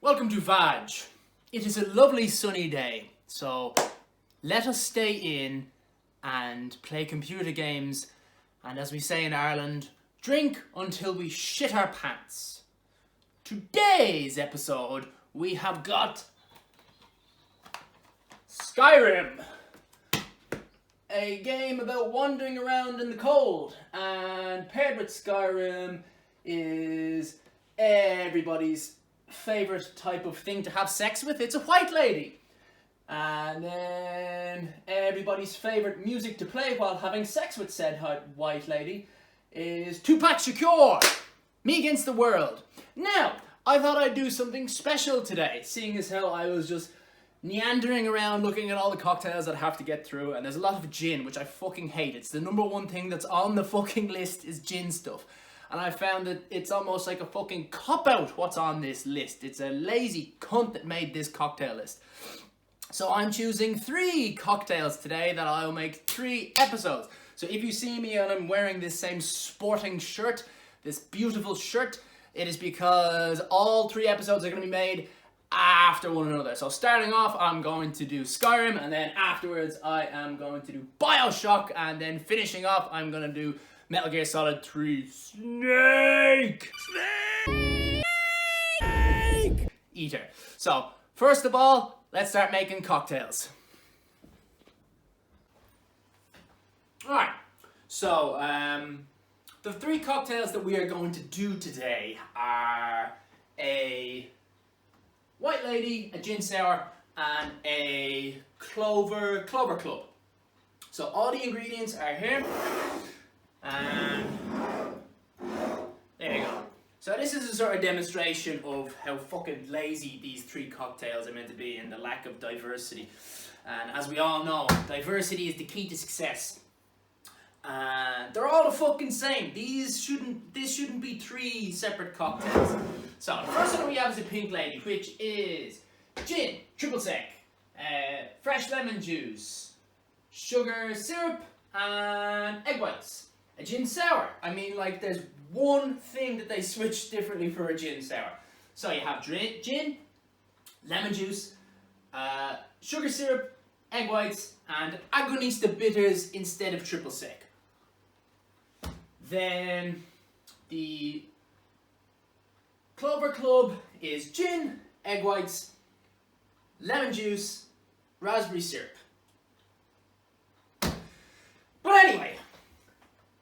Welcome to V.A.G. It is a lovely sunny day, so let us stay in and play computer games, and as we say in Ireland, drink until we shit our pants. Today's episode, we have got Skyrim, a game about wandering around in the cold, and paired with Skyrim is everybody's favorite type of thing to have sex with. It's a white lady. And then everybody's favorite music to play while having sex with said white lady is Tupac Shakur, Me Against the World. Now, I thought I'd do something special today, seeing as how I was just meandering around looking at all the cocktails that I have to get through, and there's a lot of gin, which I fucking hate. It's the number one thing that's on the fucking list is gin stuff. And I found that it's almost like a fucking cop-out what's on this list. It's a lazy cunt that made this cocktail list. So I'm choosing 3 cocktails today that I'll make 3 episodes. So if you see me and I'm wearing this same sporting shirt, this beautiful shirt, it is because all 3 episodes are going to be made after one another. So starting off, I'm going to do Skyrim, and then afterwards I am going to do Bioshock, and then finishing off, I'm going to do Metal Gear Solid 3 Snake Eater. So, first of all, let's start making cocktails. Alright, so the 3 cocktails that we are going to do today are a white lady, a gin sour, and a clover club. So all the ingredients are here. And there you go. So this is a sort of demonstration of how fucking lazy these 3 cocktails are meant to be and the lack of diversity. And as we all know, diversity is the key to success. And they're all the fucking same. This shouldn't be 3 separate cocktails. So the first one we have is a pink lady, which is gin, triple sec, fresh lemon juice, sugar syrup, and egg whites. A gin sour. I mean, like, there's one thing that they switch differently for a gin sour. So you have gin, lemon juice, sugar syrup, egg whites, and agonista bitters instead of triple sec. Then the Clover Club is gin, egg whites, lemon juice, raspberry syrup. But anyway,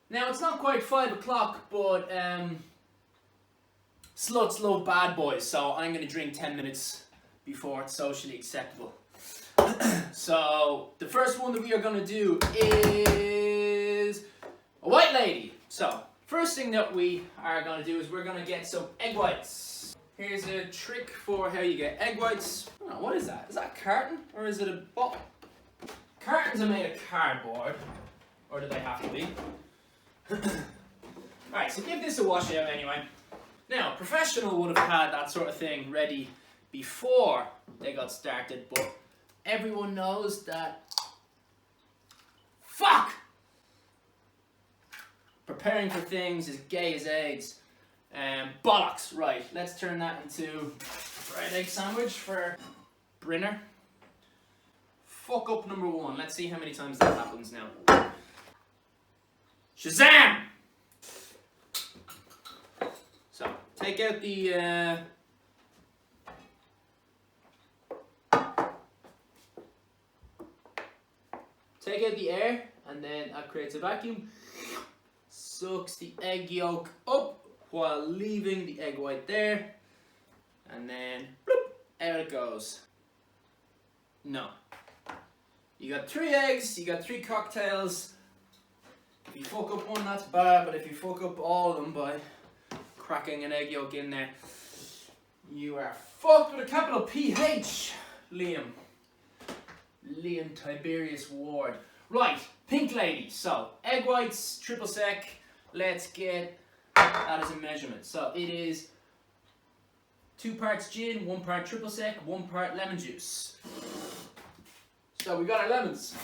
now it's not quite 5 o'clock, but sluts love bad boys, so I'm going to drink 10 minutes before it's socially acceptable. So the first one that we are going to do is a white lady. So first thing that we are going to do is we're going to get some egg whites. Here's a trick for how you get egg whites. I don't know, what is that? Is that a carton or is it a bottle? Cartons are made of cardboard, or do they have to be? Alright, so give this a wash out anyway. Now, professional would have had that sort of thing ready before they got started, but everyone knows that fuck! Preparing for things is gay as AIDS. Bollocks. Right, let's turn that into fried egg sandwich for Brinner. Fuck up number 1. Let's see how many times that happens now. Shazam! So, take out the air, and then that creates a vacuum. Sucks the egg yolk up while leaving the egg white there, and then bloop, out it goes. No. You got 3 eggs, you got 3 cocktails. If you fuck up one, that's bad, but if you fuck up all of them by cracking an egg yolk in there, you are fucked with a capital PH, Liam Tiberius Ward. Right, pink lady. So, egg whites, triple sec. Let's get that as a measurement. So, it is 2 parts gin, 1 part triple sec, 1 part lemon juice. So, we got our lemons.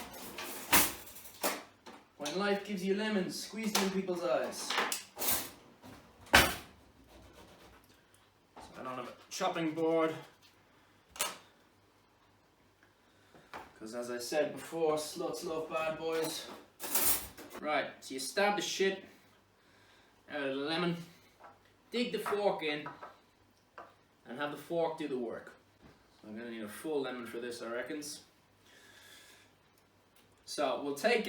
When life gives you lemons, squeeze them in people's eyes. So I don't have chopping board. Because as I said before, sluts love bad boys. Right, so you stab the shit out of the lemon, dig the fork in, and have the fork do the work. So I'm gonna need a full lemon for this, I reckons. So we'll take,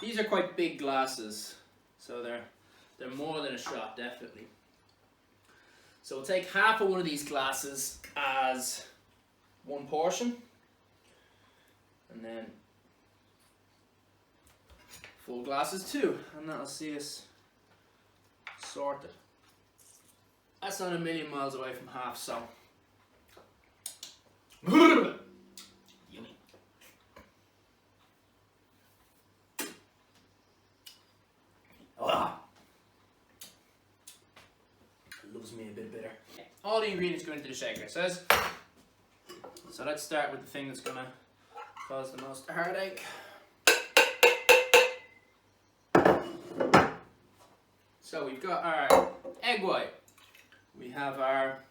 these are quite big glasses, so they're more than a shot, definitely. So we'll take half of one of these glasses as one portion, and then full glasses too, and that'll see us sorted. That's not a million miles away from half, so. Yummy. Ah. Loves me a bit bitter. All the ingredients go into the shaker, it says. So let's start with the thing that's gonna cause the most heartache. So we've got our egg white. We have our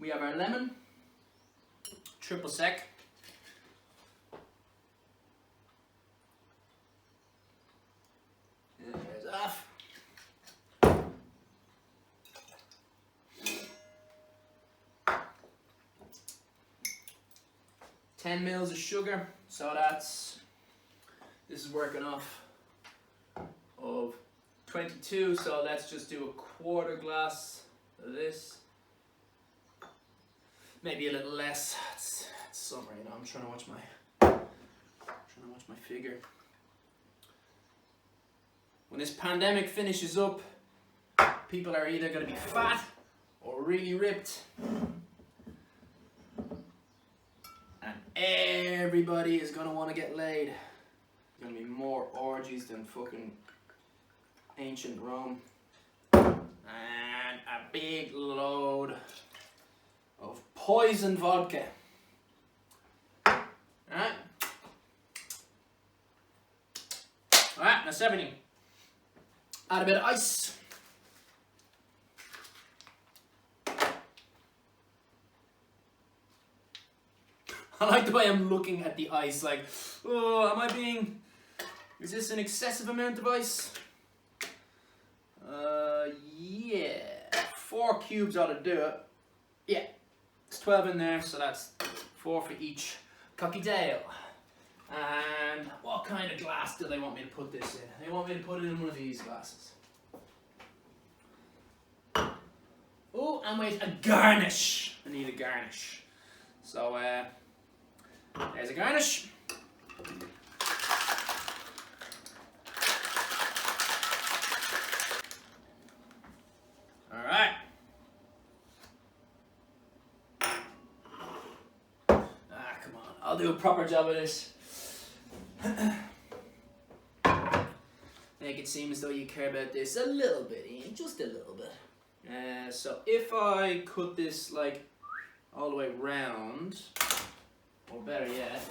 lemon, triple sec. There's off. $10 mils of sugar, so this is working off of 22, so let's just do a quarter glass of this. Maybe a little less. It's summer, you know. I'm trying to watch my figure. When this pandemic finishes up, people are either going to be fat or really ripped, and everybody is going to want to get laid. There's going to be more orgies than fucking ancient Rome, and a big load of poison vodka. Alright, that's everything. Add a bit of ice. I like the way I'm looking at the ice, like, oh, is this an excessive amount of ice? Yeah, 4 cubes ought to do it. Yeah, it's 12 in there, so that's 4 for each cocktail. And what kind of glass do they want me to put this in? They want me to put it in one of these glasses. Oh, and with a garnish. I need a garnish. So, there's a garnish. Alright. Come on. I'll do a proper job of this. Make it seem as though you care about this a little bit, Ian. Just a little bit. So if I cut this like all the way round, or better yet,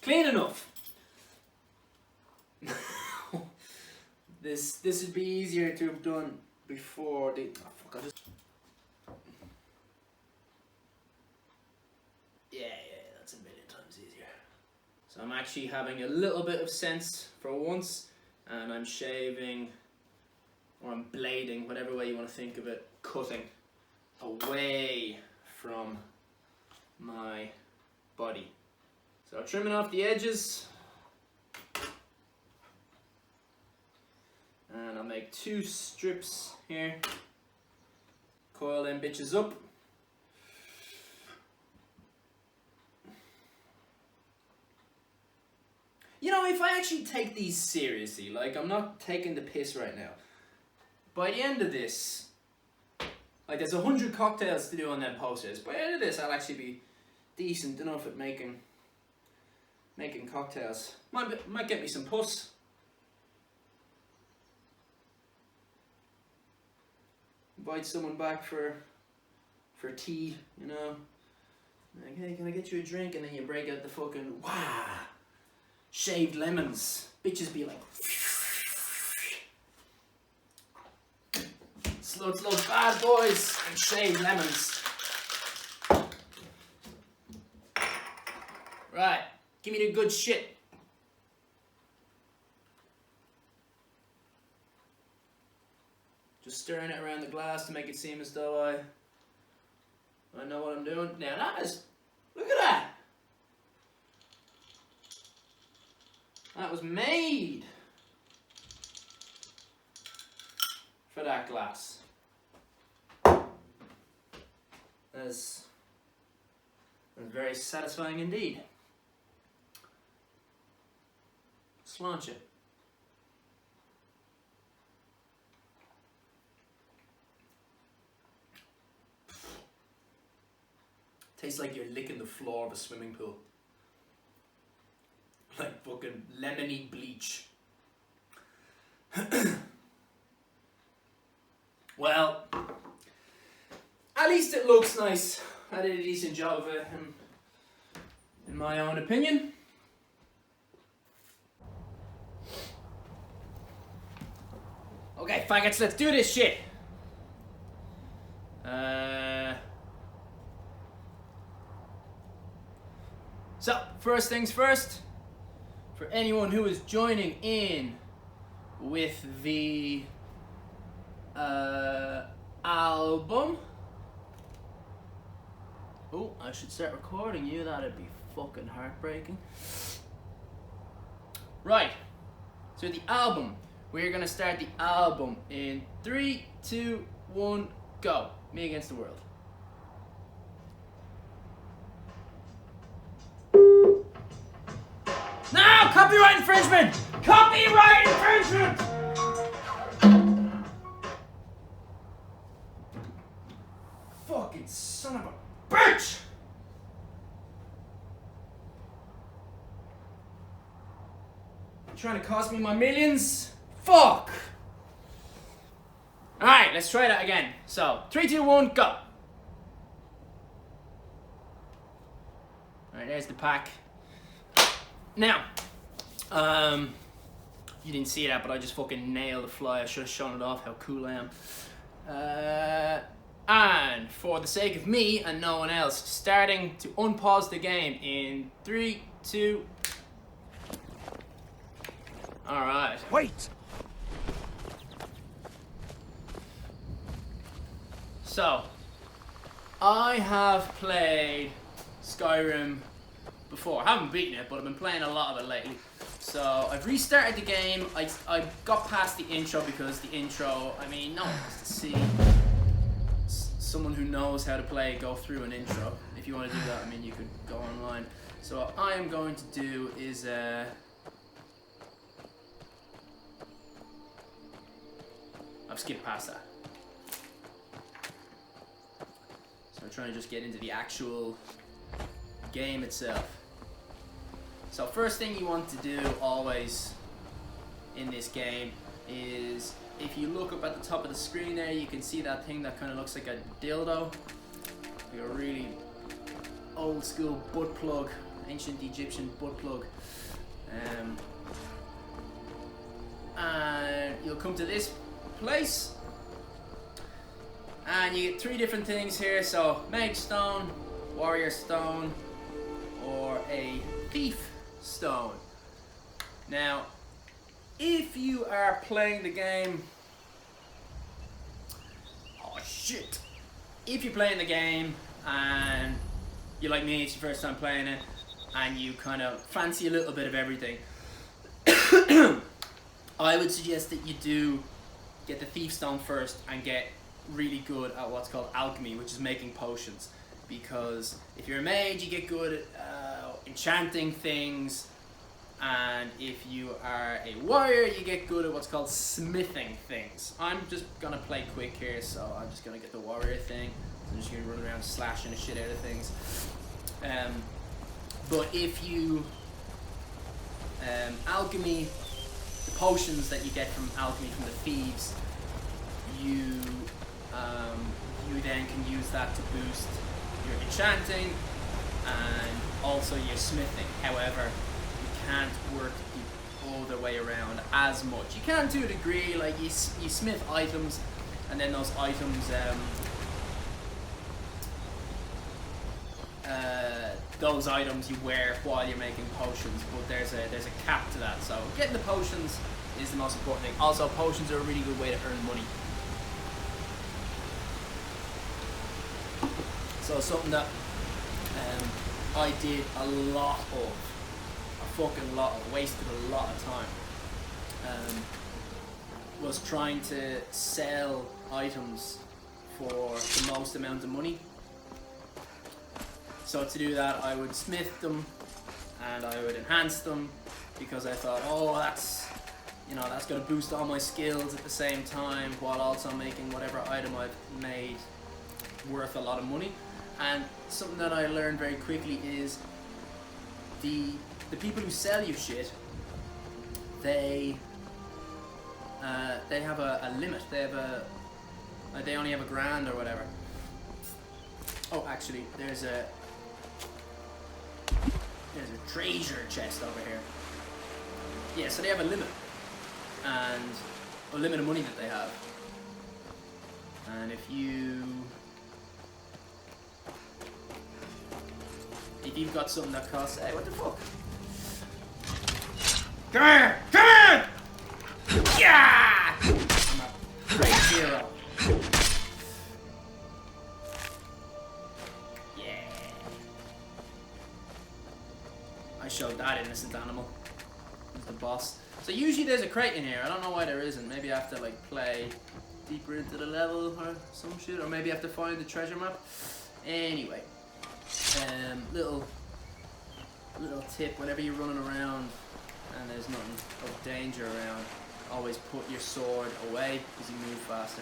clean enough. This would be easier to have done before the. Oh, fuck, yeah, that's a million times easier. So I'm actually having a little bit of sense for once, and I'm shaving, or I'm blading, whatever way you want to think of it, cutting away from my body. So trimming off the edges, and I'll make 2 strips here, coil them bitches up. You know, if I actually take these seriously, like I'm not taking the piss right now, by the end of this, like there's 100 cocktails to do on them posters, by the end of this I'll actually be decent enough at making cocktails. Might get me some puss. Invite someone back for tea, you know. Like, hey, can I get you a drink? And then you break out the fucking, wow, shaved lemons. Bitches be like, Sluts love bad boys and shaved lemons. Right, give me the good shit. Just stirring it around the glass to make it seem as though I know what I'm doing. Now that is, look at that. That was made for that glass. That's very satisfying indeed. Let's launch it. Tastes like you're licking the floor of a swimming pool. Like fucking lemony bleach. Well, at least it looks nice. I did a decent job of it, in my own opinion. Okay, faggots, let's do this shit. So, first things first, for anyone who is joining in with the album. Oh, I should start recording you, that'd be fucking heartbreaking. Right, so the album. We're gonna start the album in 3, 2, 1, go. Me Against the World. No! Copyright infringement! Copyright infringement! Fucking son of a bitch! Trying to cost me my millions? Fuck! Alright, let's try that again. So, 3, 2, 1, go! Alright, there's the pack. Now, you didn't see that, but I just fucking nailed the fly. I should have shown it off how cool I am. And for the sake of me and no one else, starting to unpause the game in 3, 2. Alright. Wait! So, I have played Skyrim before. I haven't beaten it, but I've been playing a lot of it lately. So, I've restarted the game. I got past the intro because the intro, I mean, no one wants to see someone who knows how to play go through an intro. If you want to do that, I mean, you could go online. So, what I am going to do is, I've skipped past that. So I'm trying to just get into the actual game itself. So first thing you want to do always in this game is, if you look up at the top of the screen there, you can see that thing that kind of looks like a dildo. Like a really old school butt plug, ancient Egyptian butt plug. And you'll come to this place and you get 3 different things here. So Mage Stone, Warrior Stone, or a Thief Stone. Now if you are playing the game, oh shit, if you're playing the game and you're like me, it's your first time playing it and you kind of fancy a little bit of everything, I would suggest that you do get the Thief Stone first and get really good at what's called alchemy, which is making potions. Because if you're a mage, you get good at enchanting things, and if you are a warrior, you get good at what's called smithing things. I'm just gonna play quick here, so I'm just gonna get the warrior thing. I'm just gonna run around slashing the shit out of things. But if you alchemy, the potions that you get from alchemy from the thieves, you then can use that to boost your enchanting and also your smithing. However, you can't work the other way around as much. You can to a degree, like you smith items and then those items, you wear while you're making potions, but there's a cap to that. So getting the potions is the most important thing. Also, potions are a really good way to earn money. So something that I did a fucking lot of, wasted a lot of time, was trying to sell items for the most amount of money. So to do that, I would smith them and I would enhance them, because I thought, oh, that's going to boost all my skills at the same time, while also making whatever item I've made worth a lot of money. And something that I learned very quickly is the people who sell you shit, they have a limit. They only have $1,000 or whatever. Oh, actually, there's a treasure chest over here. Yeah, so they have a limit, and a limit of money that they have. And if you've got something that costs, hey, what the fuck? Come here! Come here! Yeah! I'm a great hero. Yeah. I showed that innocent animal. He's the boss. So usually there's a crate in here. I don't know why there isn't. Maybe I have to like play deeper into the level or some shit, or maybe I have to find the treasure map. Anyway, little tip: whenever you're running around and there's nothing of danger around, always put your sword away because you move faster.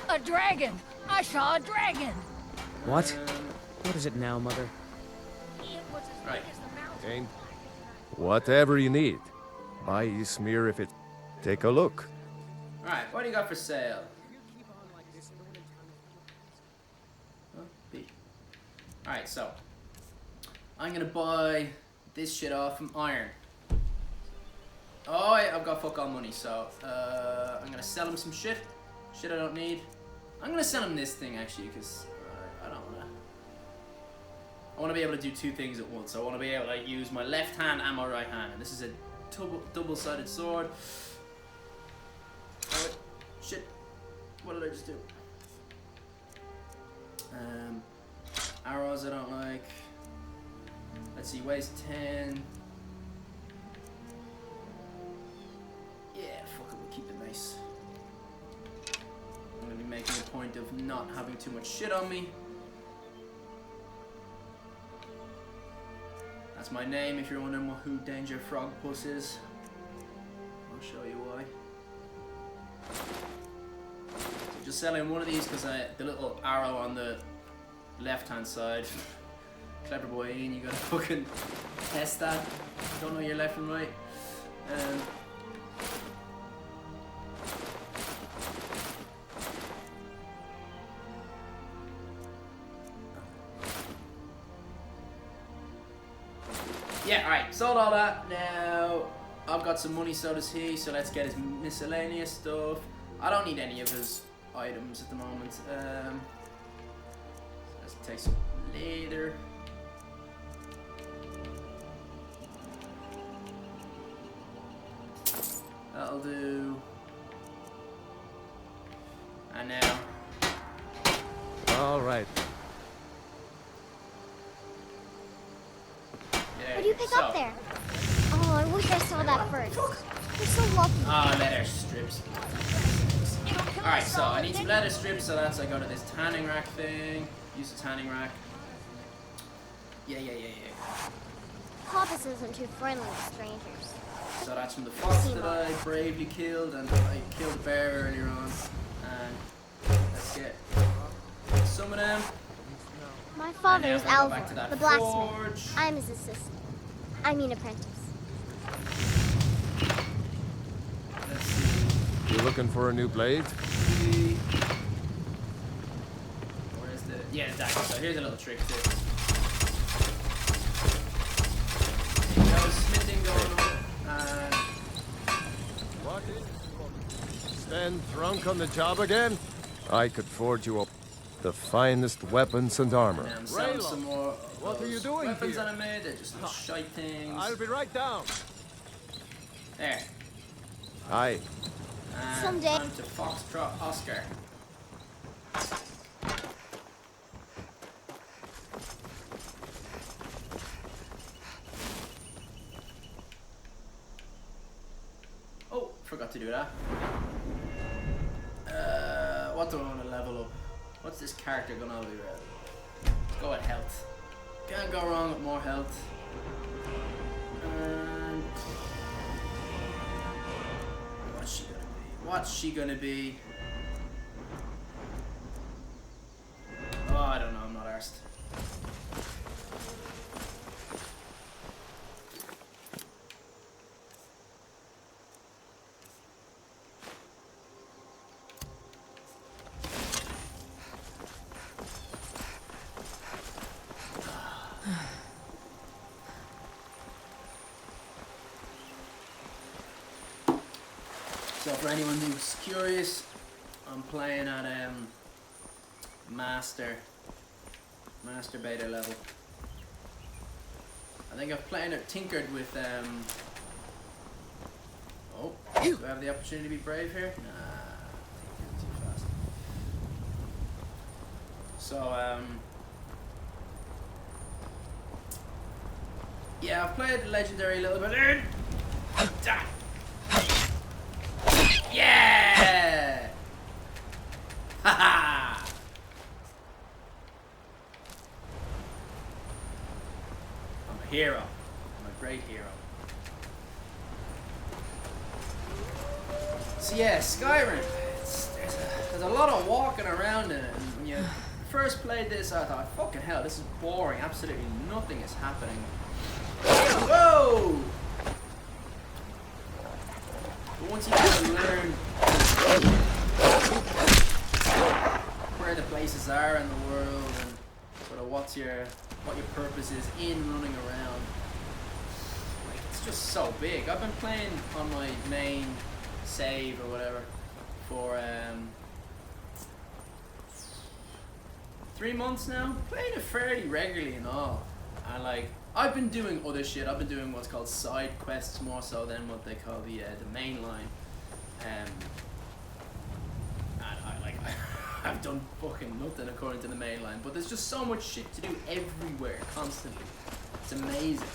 A dragon! I saw a dragon! What? What is it now, Mother? It was as Right. big as the mountain. Ain't whatever you need. Buy you smear if it. Take a look. Alright, what do you got for sale? Oh, B. Alright, so I'm gonna buy this shit off from Iron. Oh, I've got fuck all money, so I'm gonna sell him some shit. Shit I don't need. I'm gonna sell him this thing actually, because I don't wanna. I wanna be able to do two things at once. I wanna be able to use my left hand and my right hand, and this is a double-sided sword. Oh, wait. Shit. What did I just do? Arrows I don't like. Let's see, weighs 10. Yeah, fuck it, we'll keep it nice. I'm gonna be making a point of not having too much shit on me. That's my name if you're wondering who Danger Frog Puss is. I'll show you why. So just selling one of these because the little arrow on the left hand side. Clever boy Ian, you gotta fucking test that. Don't know your left and right. Yeah, alright, sold all that. Now, I've got some money, so does he, so let's get his miscellaneous stuff. I don't need any of his items at the moment. Let's take some later. That'll do. And now. All right. What do you pick up there? Oh, I wish I saw that first. You're so lucky. Ah, leather strips. Alright, so I need some leather strips, so that's I go to this tanning rack thing. Use the tanning rack. Yeah. Papas isn't too friendly with strangers. So that's from the fox that I bravely killed, and I killed a bear earlier on. And let's get some of them. My father is And now we'll go back to Alvar, that the blacksmith. forge. I'm his assistant. I mean apprentice. Let's see. You looking for a new blade? Yeah, exactly. So here's a little trick too. There you go, smithing going on. And What is? Stand drunk on the job again? I could forge you up the finest weapons and armor. I'm selling Raylo, some more of what are you those doing weapons here? that I made. They're just little shite things. I'll be right down. There. Aye. And Someday. time to Foxtrot Oscar. Oh, forgot to do that. What do I want to level up? What's this character gonna be? Let's go with health. Can't go wrong with more health. And what's she gonna be? What's she gonna be? Oh, I don't know. I'm not arsed. So for anyone who's curious, I'm playing at master beta level. I think I've played it tinkered with oh, do I have the opportunity to be brave here? Nah, too fast. So yeah, I've played legendary a little bit. Yeah! Haha! I'm a hero. I'm a great hero. So yeah, Skyrim. There's a lot of walking around in it. And when you first played this, I thought, fucking hell, this is boring. Absolutely nothing is happening. Whoa! But once you kind of learn where the places are in the world and sort of what your purpose is in running around, like it's just so big. I've been playing on my main save or whatever for 3 months now, playing it fairly regularly and all, and like I've been doing other shit. I've been doing what's called side quests more so than what they call the main line. And I've done fucking nothing according to the main line. But there's just so much shit to do everywhere, constantly. It's amazing.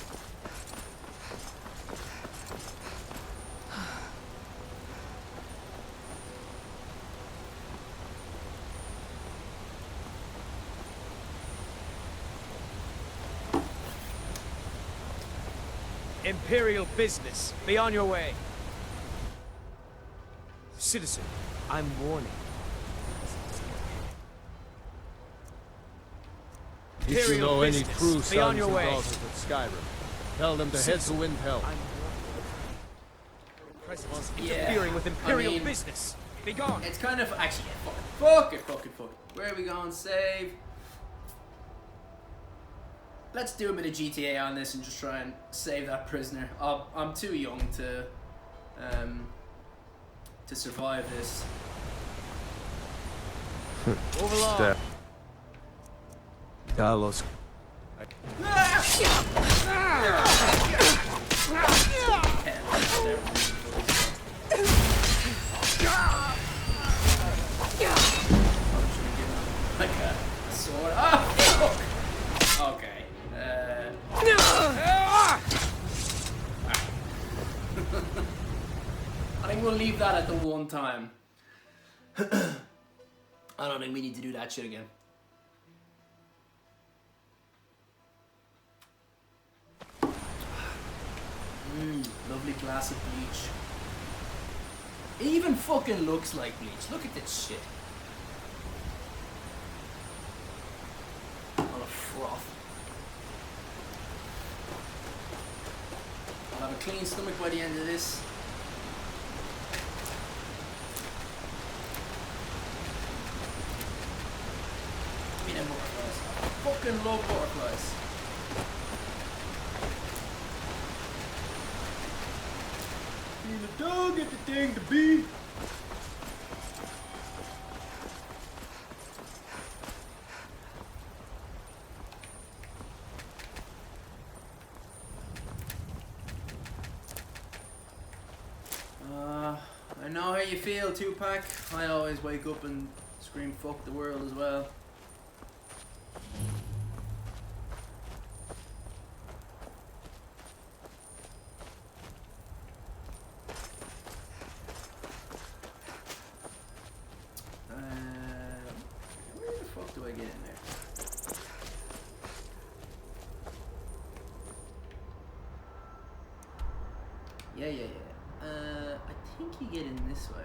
Imperial business. Be on your way. Citizen, I'm warning. If you Imperial know any business. true Be sons on and your way. daughters of Skyrim, tell them to head to Windhelm. I'm presence Yeah, interfering with Imperial I mean, business. Be gone. It's kind of actually fuck it. Where are we going? Save. Let's do a bit of GTA on this and just try and save that prisoner. I'm too young to survive this. Move along. Step. Carlos. Like a sword. Ah, fuck. Okay. I think we'll leave that at the one time. I don't think we need to do that shit again. Lovely glass of bleach. It even fucking looks like bleach. Look at this shit. On a froth. I'll have a clean stomach by the end of this. Give me them more. fucking love butterflies. Being a dog at the thing to be. I know how you feel, Tupac. I always wake up and scream fuck the world as well. Where the fuck do I get in there? Yeah. I think you get in this way.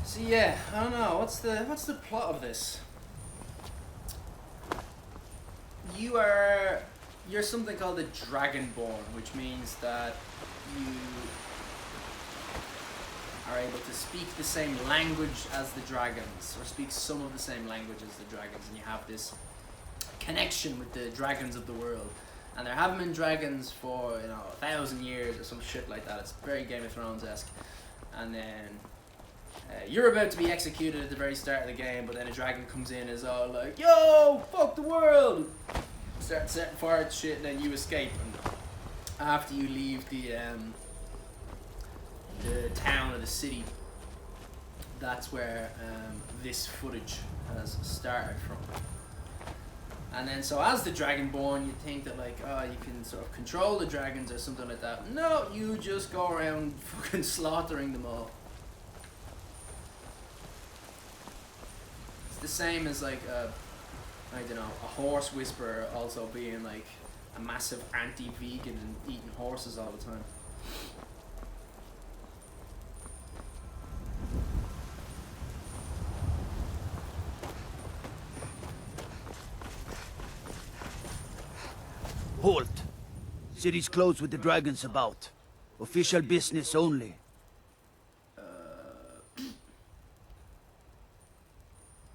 So yeah, I don't know. What's the plot of this? You're something called a Dragonborn, which means that you are able to speak the same language as the dragons, or speak some of the same language as the dragons, and you have this connection with the dragons of the world. And there haven't been dragons for 1,000 years or some shit like that. It's very Game of Thrones-esque. And then you're about to be executed at the very start of the game, but then a dragon comes in and is all like, "Yo, fuck the world!" Start setting fire to shit, and then you escape. And after you leave the town or the city, that's where this footage has started from. And then so as the Dragonborn, you think that like, oh, you can sort of control the dragons or something like that. No, you just go around fucking slaughtering them all. It's the same as like I don't know, a horse whisperer also being like a massive anti-vegan and eating horses all the time. Halt! City's closed with the dragons about. Official business only.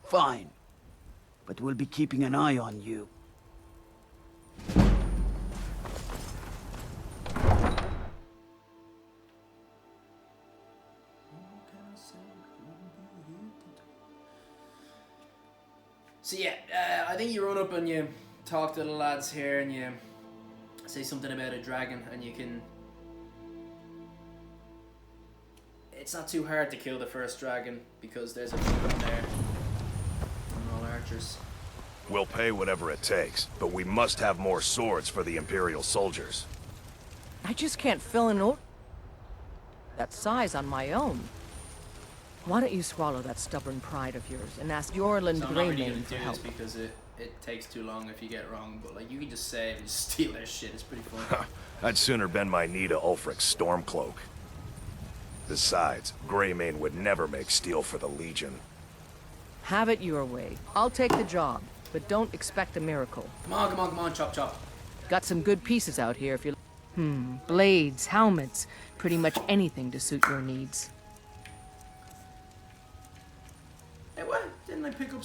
Fine. But we'll be keeping an eye on you. So yeah, I think you run up and you talk to the lads here and you say something about a dragon, and you can... It's not too hard to kill the first dragon because there's a few in there. And all archers. We'll pay whatever it takes, but we must have more swords for the Imperial soldiers. I just can't fill an order that size on my own. Why don't you swallow that stubborn pride of yours and ask Yorland So I'm not really Greymane gonna for do help? this because it takes too long if you get it wrong, but like you can just say it and just steal their shit. It's pretty fun. I'd sooner bend my knee to Ulfric's Stormcloak. Besides, Greymane would never make steel for the Legion. Have it your way. I'll take the job, but don't expect a miracle. Come on, chop. Got some good pieces out here if you... blades, helmets, pretty much anything to suit your needs. Hey, what? Didn't I pick up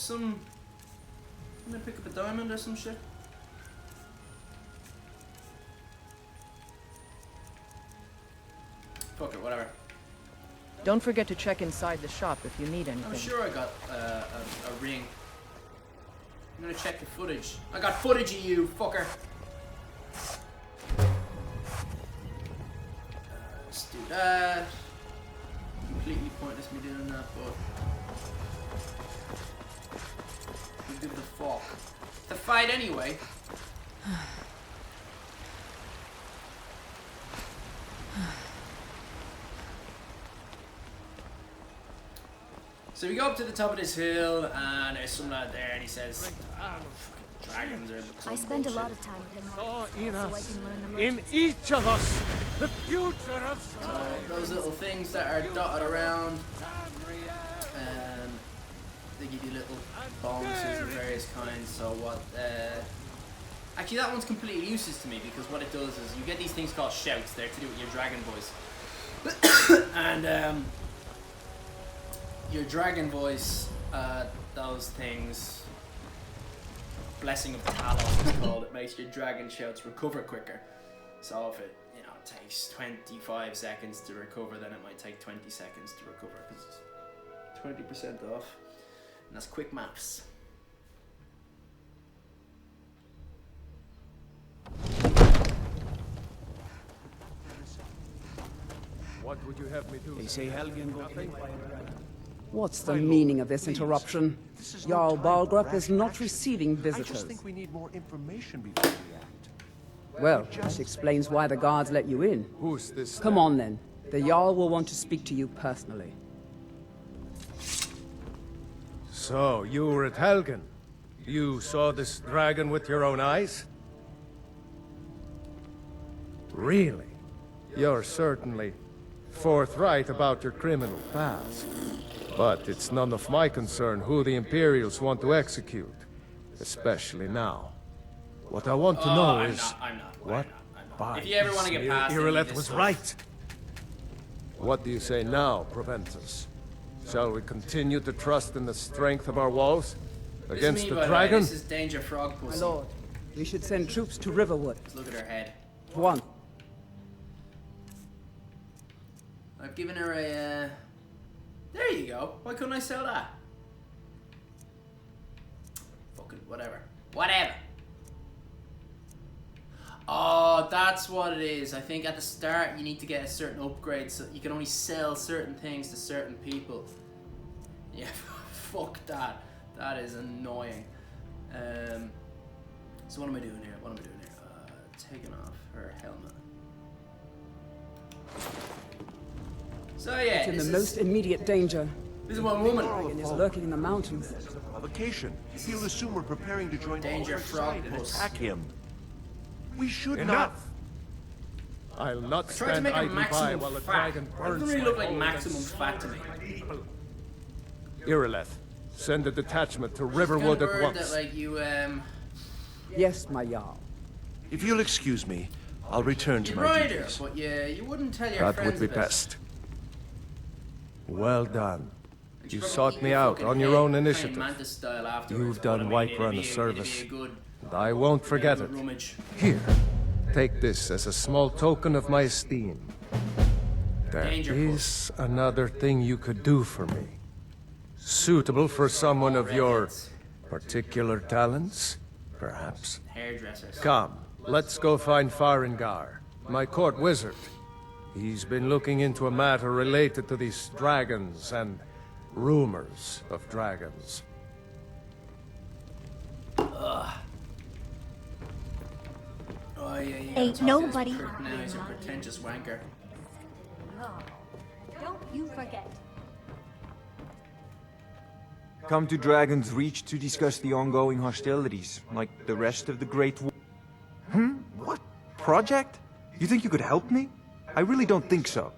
a diamond or some shit? Fuck it, whatever. Don't forget to check inside the shop if you need anything. I'm sure I got a ring. I'm gonna check the footage. I got footage of you, fucker. Let's do that. Completely pointless me doing that, but who gives a fuck? To fight anyway. So we go up to the top of this hill, and there's some lad there, and he says, fucking dragons are some I spend a bullshit." lot of time with him. Oh, in So I us. can learn the In merchants. each of us. The future of Those little things that are dotted around, they give you little bonuses of various kinds. So what Actually, that one's completely useless to me because what it does is you get these things called shouts. They're to do with your dragon voice. And your dragon voice, those things, Blessing of the Talos is called, it makes your dragon shouts recover quicker. So if it, you know, takes 25 seconds to recover, then it might take 20 seconds to recover because it's 20% off. And that's quick maths. What would you have me do? They say Helgen got hit by a dragon. What's the meaning of this interruption? Jarl Balgrup is not receiving I visitors. just think we need more information before we act. Well, that explains why the guards let you in. Who's this? Come on then. The Jarl will want to speak to you personally. So, you were at Helgen. You saw this dragon with your own eyes? Really? You're certainly forthright about your criminal past. But it's none of my concern who the Imperials want to execute. Especially now. What I want to know I'm is... not, I'm not. What? Not. If you ever want to get past it, you Irileth just was stop. right. What do you say now, Proventus? Shall we continue to trust in the strength of our walls? This is Against me, the by dragon? way. This is Danger Frog My Pussy. lord, we should send troops to Riverwood. Let's look at her head. One. I've given her a... There you go. Why couldn't I sell that? Fucking whatever. Whatever. Oh, that's what it is. I think at the start you need to get a certain upgrade so you can only sell certain things to certain people. Yeah, fuck that. That is annoying. So what am I doing here? What am I doing here? Taking off her helmet. So yeah, It's in this the is, most immediate danger. this is one woman. Dragon is lurking in the mountains. Provocation. He'll assume we're preparing to join Danger Ulfric's frog side and puss. attack him. We should Enough! I'll not Try to stand make her idly by maximum while the fat. dragon It burns doesn't really my look like home maximum and fat to me. Irileth, send a detachment to Riverwood Kind of at bird once. that, like, you, Yes, my Jarl. not. If you'll excuse me, I'll return to you my ride her, duties. but you wouldn't tell your That friends would be of it. best. Well done. Like, You probably sought eat me your out fucking on your head, own praying initiative. mantis style afterwards, You've but done I mean, Whiterun it'd a be service. it'd be a good, And I won't forget it. rummage. Here, take this as a small token of my esteem. There Danger is another thing you could do for me. Suitable for someone of your particular talents, perhaps. Hairdressers. Come, let's go find Farengar, my court wizard. He's been looking into a matter related to these dragons and rumors of dragons. Oh, yeah, Ain't you gotta talk to this nobody. prick now, he's a pretentious wanker. Don't you forget. Come to Dragon's Reach to discuss the ongoing hostilities, like the rest of the Great War. What? Project? You think you could help me? I really don't think so.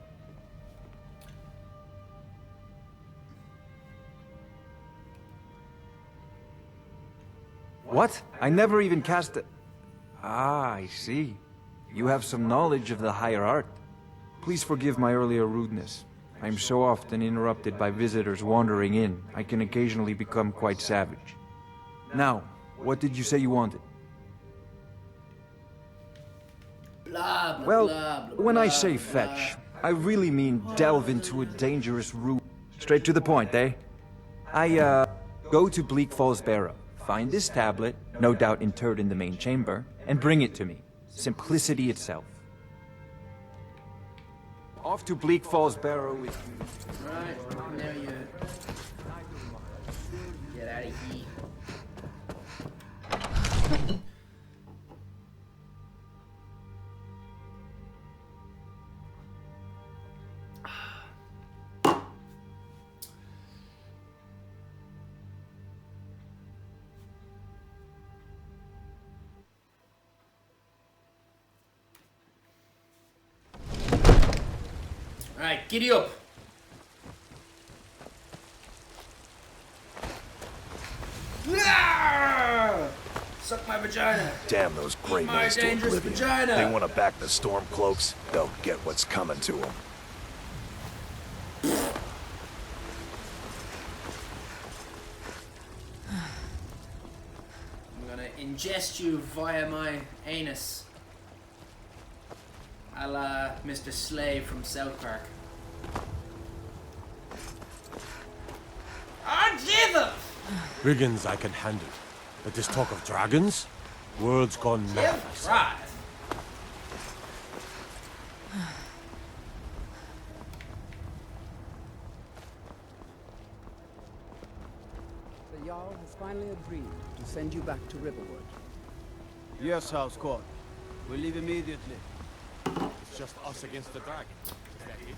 What? I never even cast a... Ah, I see. You have some knowledge of the higher art. Please forgive my earlier rudeness. I'm so often interrupted by visitors wandering in, I can occasionally become quite savage. Now, what did you say you wanted? Blah, blah, Well, blah, blah, when I blah, say blah. fetch, I really mean delve into a dangerous route. Straight to the point, eh? Go to Bleak Falls Barrow, find this tablet, no doubt interred in the main chamber, and bring it to me. Simplicity itself. Off to Bleak Falls Barrow with you. Right, now you... Get out of here. Alright, giddy up. So Suck my vagina. Damn those gray My men to dangerous oblivion. vagina. They want to back the Stormcloaks, they'll get what's coming to them. I'm gonna ingest you via my anus. A la Mr. Slave from South Park. Oh, Jesus! Brigands I can handle. But this talk of dragons? World's gone mad. Right. The Jarl has finally agreed to send you back to Riverwood. Yes, House Court. We leave immediately. It's just us against the dragon. Is that it?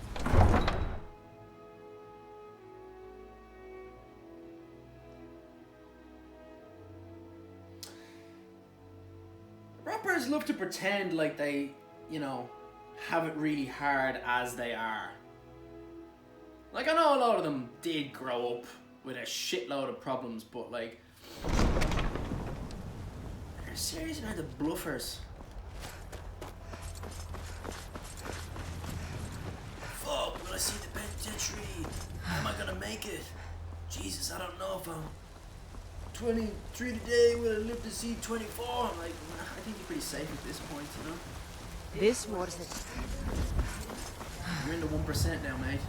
Rappers love to pretend like they, you know, have it really hard as they are. Like, I know a lot of them did grow up with a shitload of problems, but like, they're a serious amount of bluffers. Fuck, will I see the penitentiary? Am I gonna make it? Jesus, I don't know if I'm 23 today, will I live to see 24? I'm like, I think you're pretty safe at this point, you know? This was it. You're in the 1% now, mate.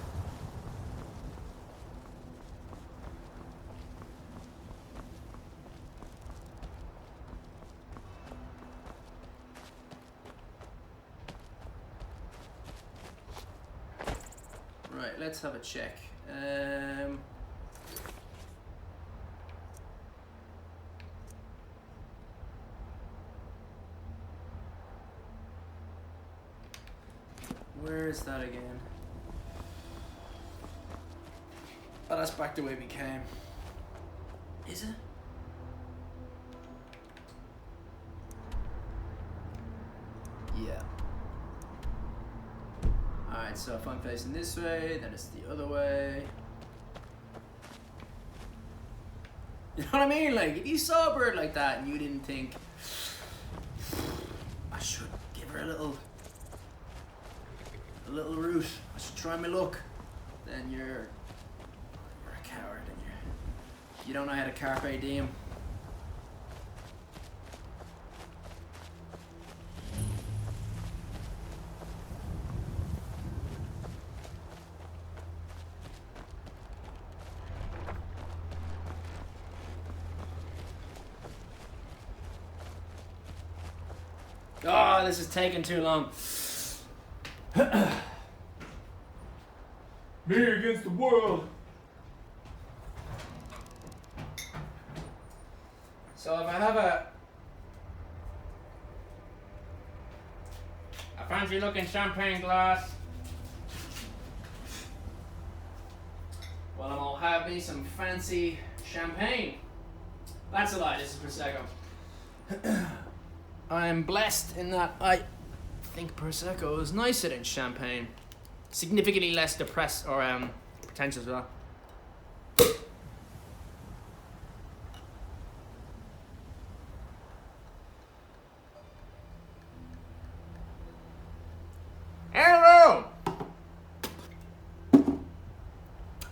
Right, let's have a check. Where is that again? Oh, that's back the way we came. Is it? Yeah. Alright, so if I'm facing this way, then it's the other way. You know what I mean? Like, if you saw a bird like that and you didn't think, I should give her a little route, I should try my luck, then you're a coward and you don't know how to carpe diem. Oh, this is taking too long. Me against the world. So if I have a fancy looking champagne glass, well, I'm gonna have me some fancy champagne. That's a lie, this is Prosecco. I'm blessed in that I think Prosecco is nicer than champagne. Significantly less depressed or pretentious as well. Hello!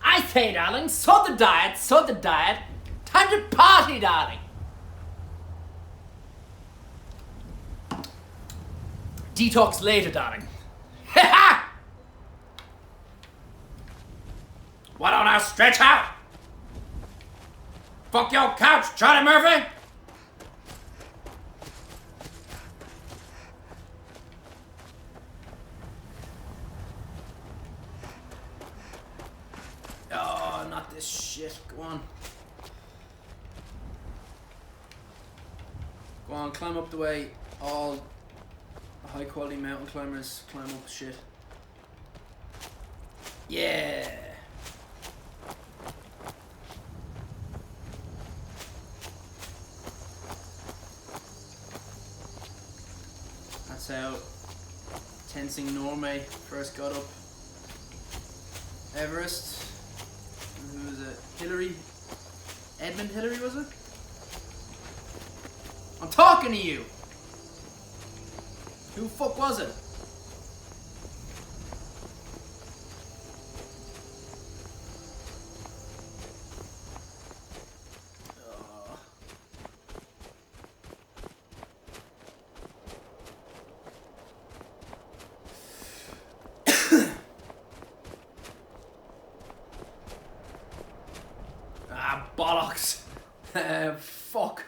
I say, darling, so the diet. Time to party, darling. Detox later, darling. Ha! Why don't I stretch out? Fuck your couch, Charlie Murphy! Oh, not this shit. Go on. Go on, climb up the way all high quality mountain climbers climb up shit. Yeah. That's how Tenzing Norgay first got up Everest. Who was it? Hillary? Edmund Hillary, was it? I'm talking to you! Who the fuck was it? Bollocks. Fuck.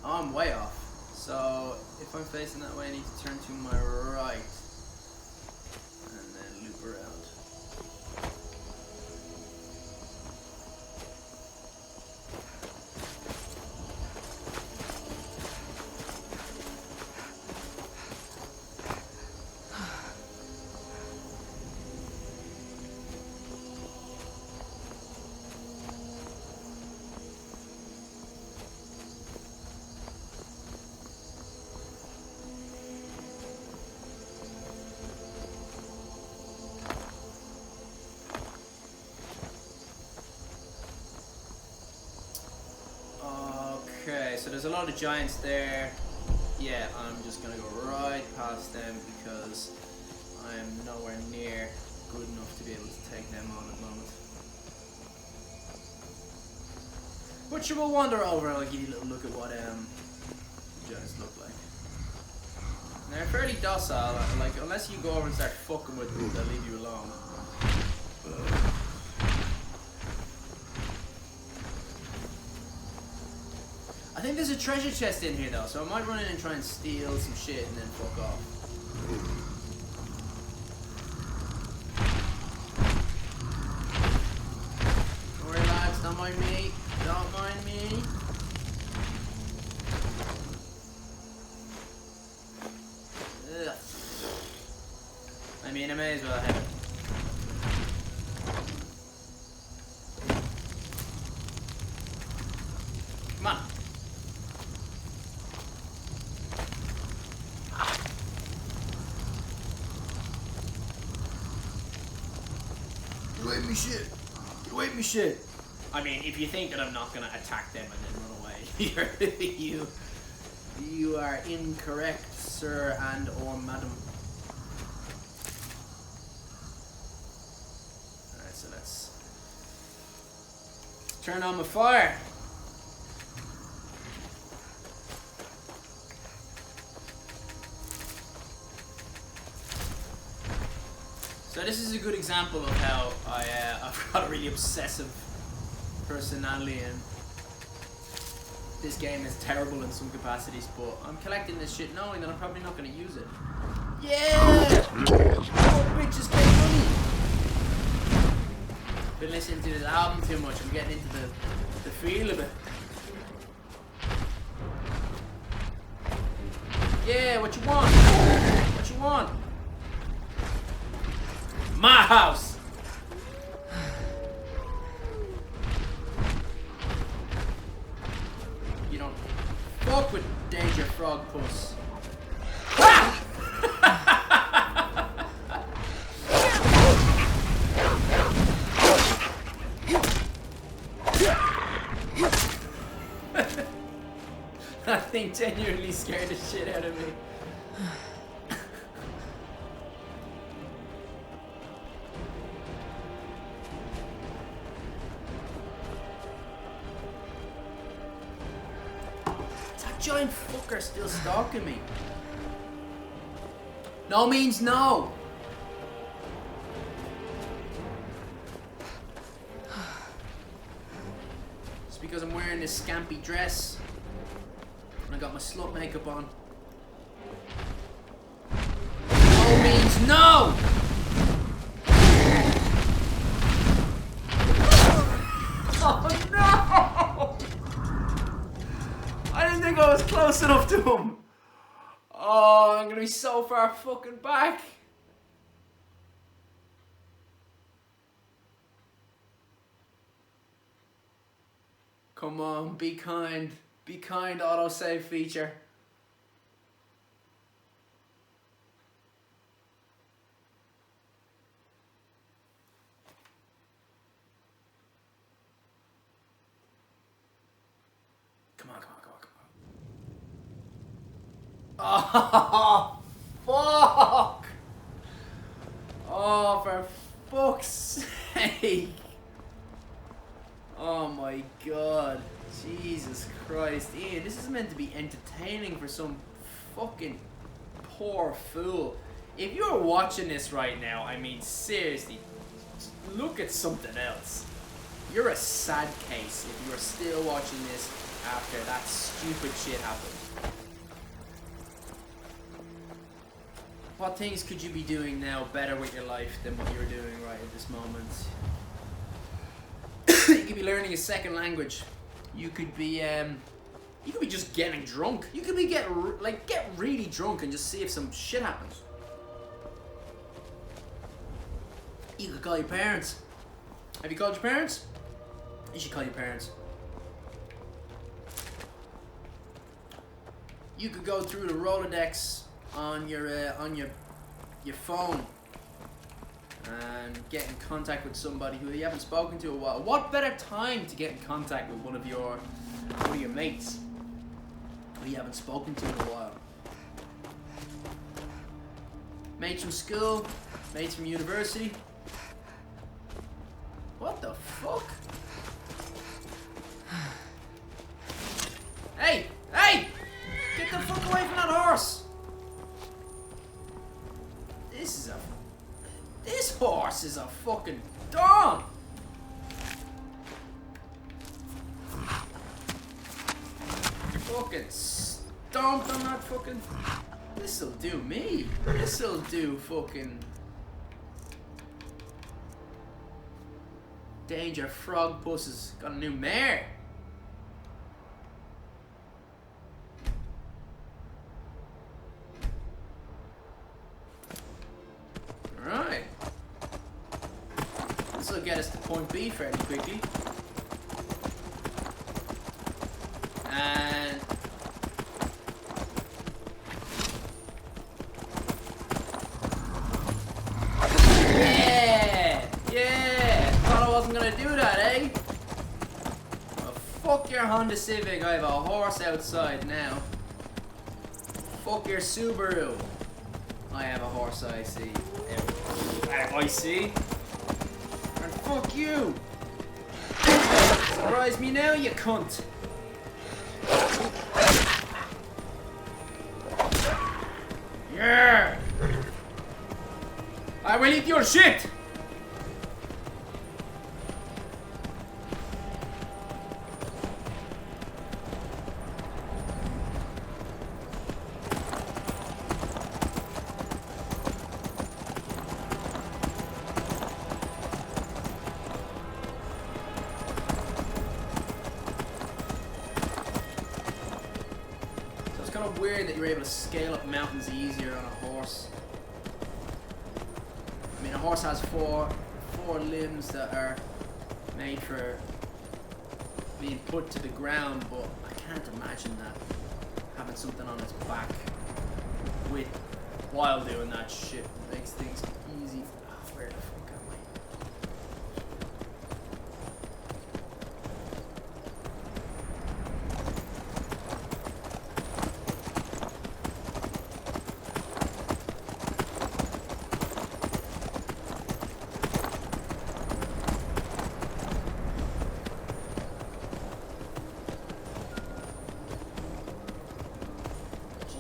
I'm way off. So, if I'm facing that way, I need to turn to my right. And then loop around. Okay, so there's a lot of giants there. Yeah, I'm just gonna go right past them because I'm nowhere near good enough to be able to take them on at the moment. But you will wander over and I'll give you a little look at what giants look like. And they're fairly docile, like unless you go over and start fucking with them, they'll leave you alone. I think there's a treasure chest in here though, so I might run in and try and steal some shit and then fuck off. Don't worry lads, don't mind me. Don't mind me. Ugh. I mean, I may as well have it. Come on. Get away from me shit. Get away from me shit. I mean, if you think that I'm not gonna attack them and then run away, you are incorrect, sir and or madam. Alright, so let's turn on my fire. So this is a good example of how I've got a really obsessive personality, and this game is terrible in some capacities, but I'm collecting this shit knowing that I'm probably not going to use it. Yeah! Oh, bitches get money! Been listening to this album too much, I'm getting into the feel of it. Yeah, what you want? What you want? My house! You don't fuck with Danger Frog Puss. That thing genuinely scared the shit out of me. Giant fucker still stalking me. No means no. It's because I'm wearing this scampy dress and I got my slut makeup on. No means no. Oh no! I didn't think I was close enough to him. Oh, I'm gonna be so far fucking back. Come on, be kind. Be kind, autosave feature. Oh, fuck! Oh, for fuck's sake! Oh my god. Jesus Christ. Ian, this is meant to be entertaining for some fucking poor fool. If you're watching this right now, I mean, seriously, look at something else. You're a sad case if you're still watching this after that stupid shit happened. What things could you be doing now better with your life than what you're doing right at this moment? You could be learning a second language. You could be just getting drunk. You could be get really drunk and just see if some shit happens. You could call your parents. Have you called your parents? You should call your parents. You could go through the Rolodex on your phone and get in contact with somebody who you haven't spoken to in a while. What better time to get in contact with one of your mates who you haven't spoken to in a while? Mates from school, mates from university. What the fuck? Hey! Hey! Get the fuck away from that horse! This horse is a fucking dog! Fucking stomped on that fucking... This'll do me. This'll do fucking... Danger Frog Bus has got a new mare. Alright. This will get us to point B fairly quickly. And... Yeah! Thought I wasn't gonna do that, eh? Well, fuck your Honda Civic, I have a horse outside now. Fuck your Subaru. I have a horse I see. I see. And fuck you! Surprise me now, you cunt! Yeah! I will eat your shit! Weird that you're able to scale up mountains easier on a horse. I mean, a horse has four limbs that are made for being put to the ground, but I can't imagine that having something on its back while doing that shit makes things easy. Oh, where the fuck am I?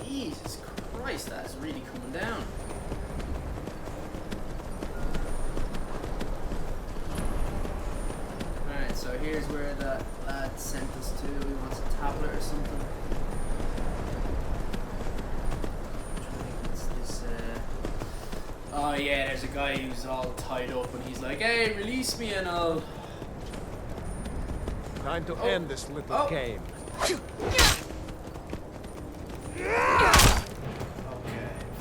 Jesus Christ, that's really coming down. Alright, so here's where that lad sent us to. He wants a tablet or something. Oh yeah, there's a guy who's all tied up and he's like, hey, release me and I'll... Time to end this little game. Okay,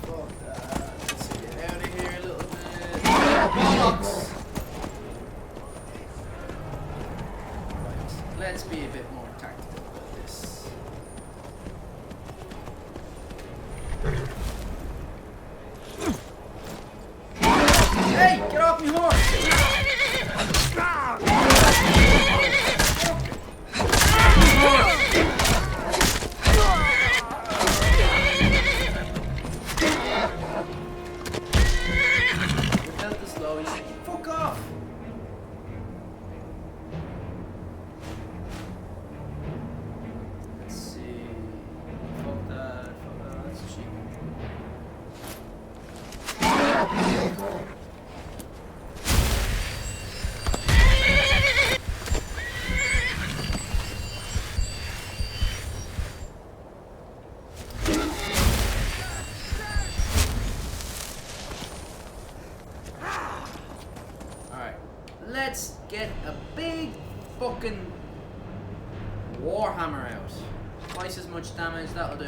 fuck that. Let's get out of here a little bit. Bollocks! Right, let's be a bit more tactical about this. Hey, get off me horse! Warhammer out. Twice as much damage, that'll do.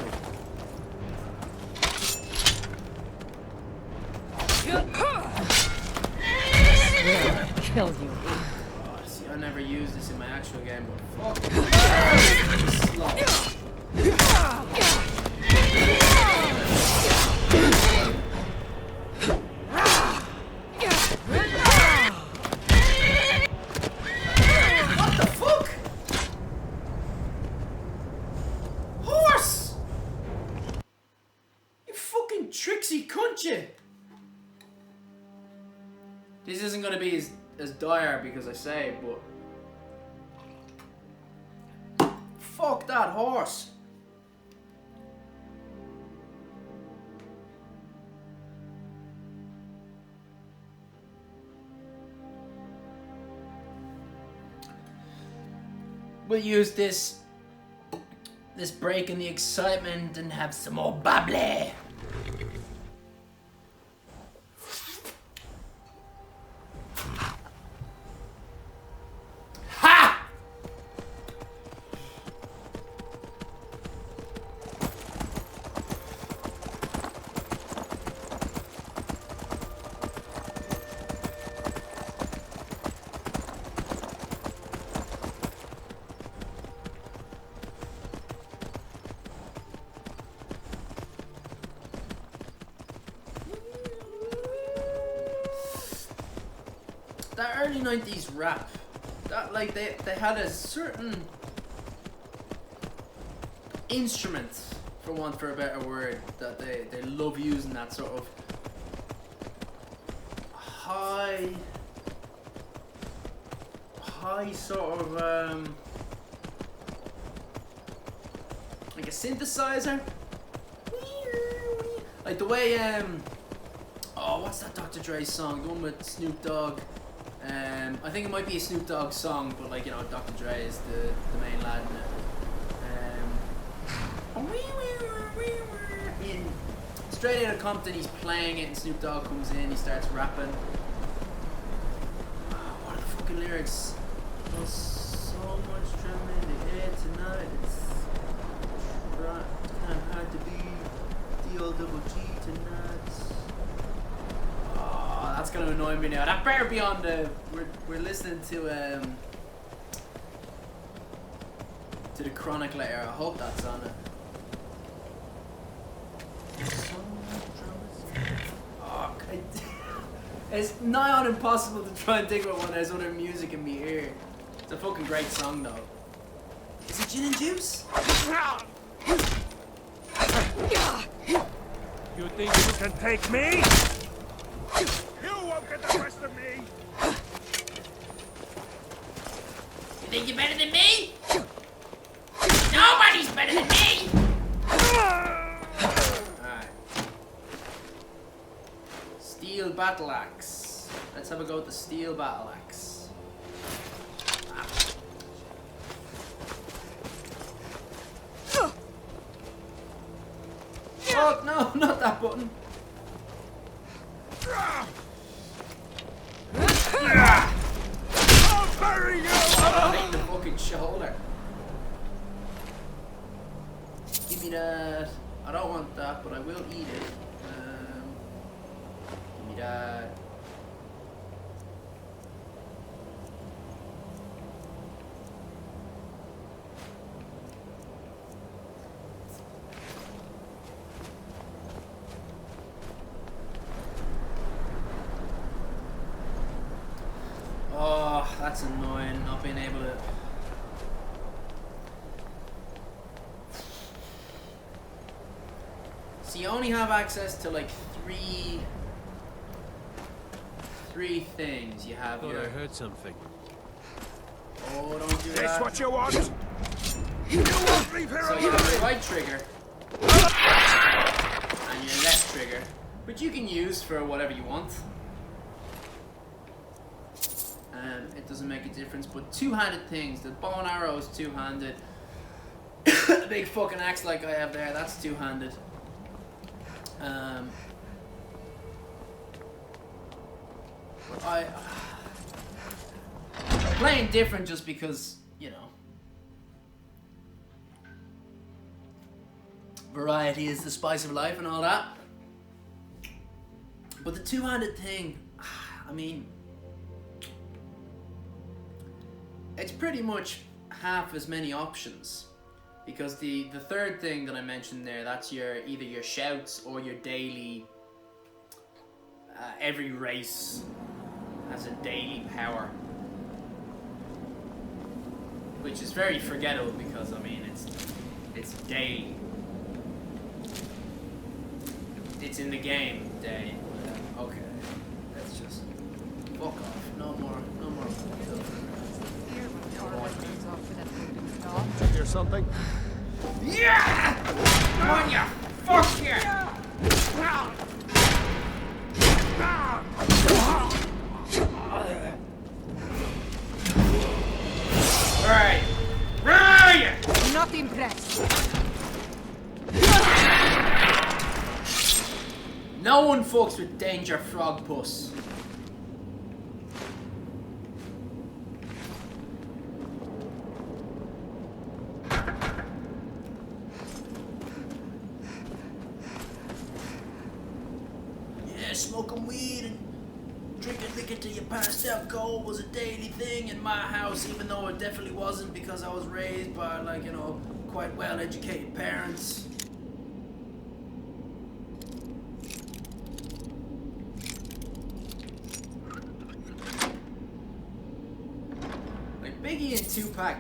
Kill you. Oh, see, I never used this in my actual game, but fuck. Slot. What the fuck? Horse! You fucking tricksy cunt you! This isn't gonna be as dire because I say, but fuck that horse. We'll use this break in the excitement and have some more bubbly. That early 90s rap, that like they had a certain instrument, for want for a better word, that they love using, that sort of high sort of like a synthesizer, like the way oh, what's that Dr. Dre song, the one with Snoop Dogg? I think it might be a Snoop Dogg song, but like, you know, Dr. Dre is the main lad in it. In Straight Outta Compton, he's playing it and Snoop Dogg comes in, he starts rapping. What are the fucking lyrics? There's so much drama in the air tonight, it's kind of hard to be D-O-double-G tonight. That's gonna annoy me now. That better be on the. We're listening to the Chronic later. I hope that's on it. Oh, it's nigh on impossible to try and think about when there's other music in my ear. It's a fucking great song though. Is it gin and juice? You think you can take me? You won't get the rest of me! You think you're better than me? Nobody's better than me! Alright. Steel battle axe. Let's have a go at the steel battle axe. Oh no, not that button. I'll bury you! Right in the fucking shoulder. Give me that. I don't want that, but I will eat it. Give me that. Oh, that's annoying, not being able to... So you only have access to like three things. You have your... I heard something. Oh, don't do This that. what you want? You won't leave here So you have alive! your right trigger and your left trigger, which you can use for whatever you want. It doesn't make a difference, but two-handed things. The bow and arrow is two-handed. The big fucking axe like I have there, that's two-handed. I'm playing different just because, you know, variety is the spice of life and all that. But the two-handed thing, I mean, it's pretty much half as many options. Because the third thing that I mentioned there, that's either your shouts or your daily, every race has a daily power. Which is very forgettable because, I mean, it's daily. It's in the game, day. Okay, let's just fuck off. No more. Did you hear something? Yeah! Come on, ya! Fuck yeah! Alright. Where are you? Not impressed. No one fucks with Danger Frog Puss. Yeah, smoking weed and drinking liquor till you passed out cold was a daily thing in my house, even though it definitely wasn't because I was raised by, like, you know, quite well-educated parents. Like, Biggie and Tupac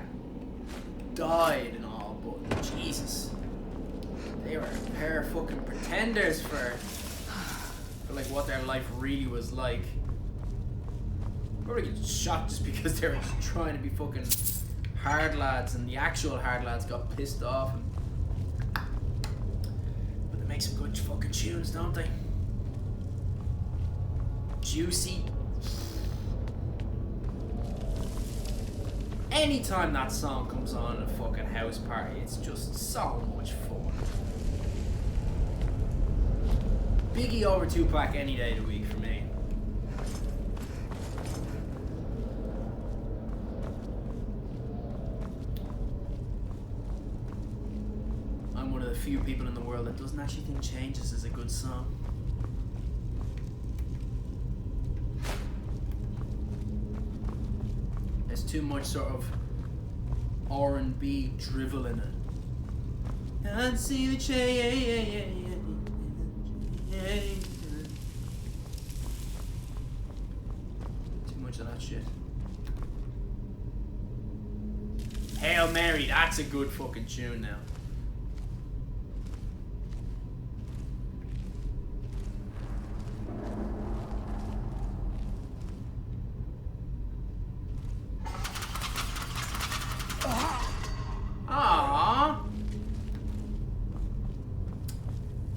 died and all, but Jesus, they were a pair of fucking pretenders for like what their life really was like. Probably get shot just because they were just trying to be fucking hard lads, and the actual hard lads got pissed off. But they make some good fucking tunes, don't they? Juicy. Anytime that song comes on at a fucking house party, it's just so much fun. Biggie over Tupac any day of the week for me. I'm one of the few people in the world that doesn't actually think Changes is a good song. There's too much sort of R&B drivel in it. I'd see the change. Too much of that shit. Hail Mary, that's a good fucking tune now.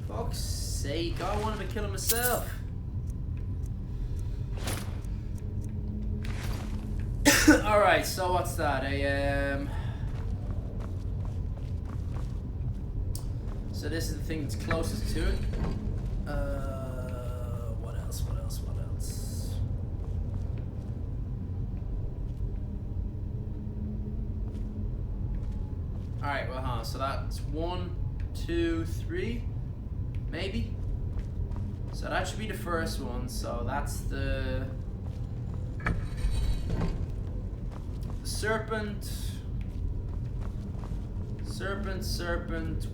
Fuck's sake, I wanted to kill him myself. Alright, so what's that? So this is the thing that's closest to it. What else? Alright, well, so that's 1, 2, 3, maybe? So that should be the first one, so that's the serpent,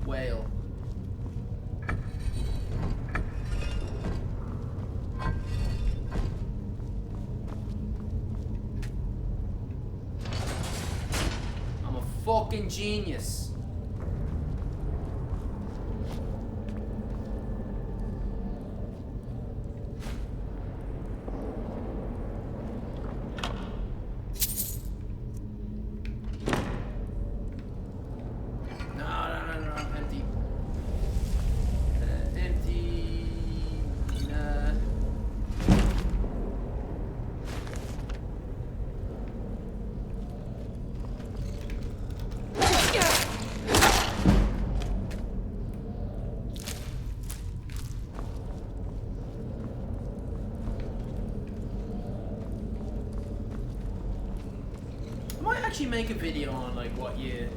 whale. I'm a fucking genius. Make a video on like what you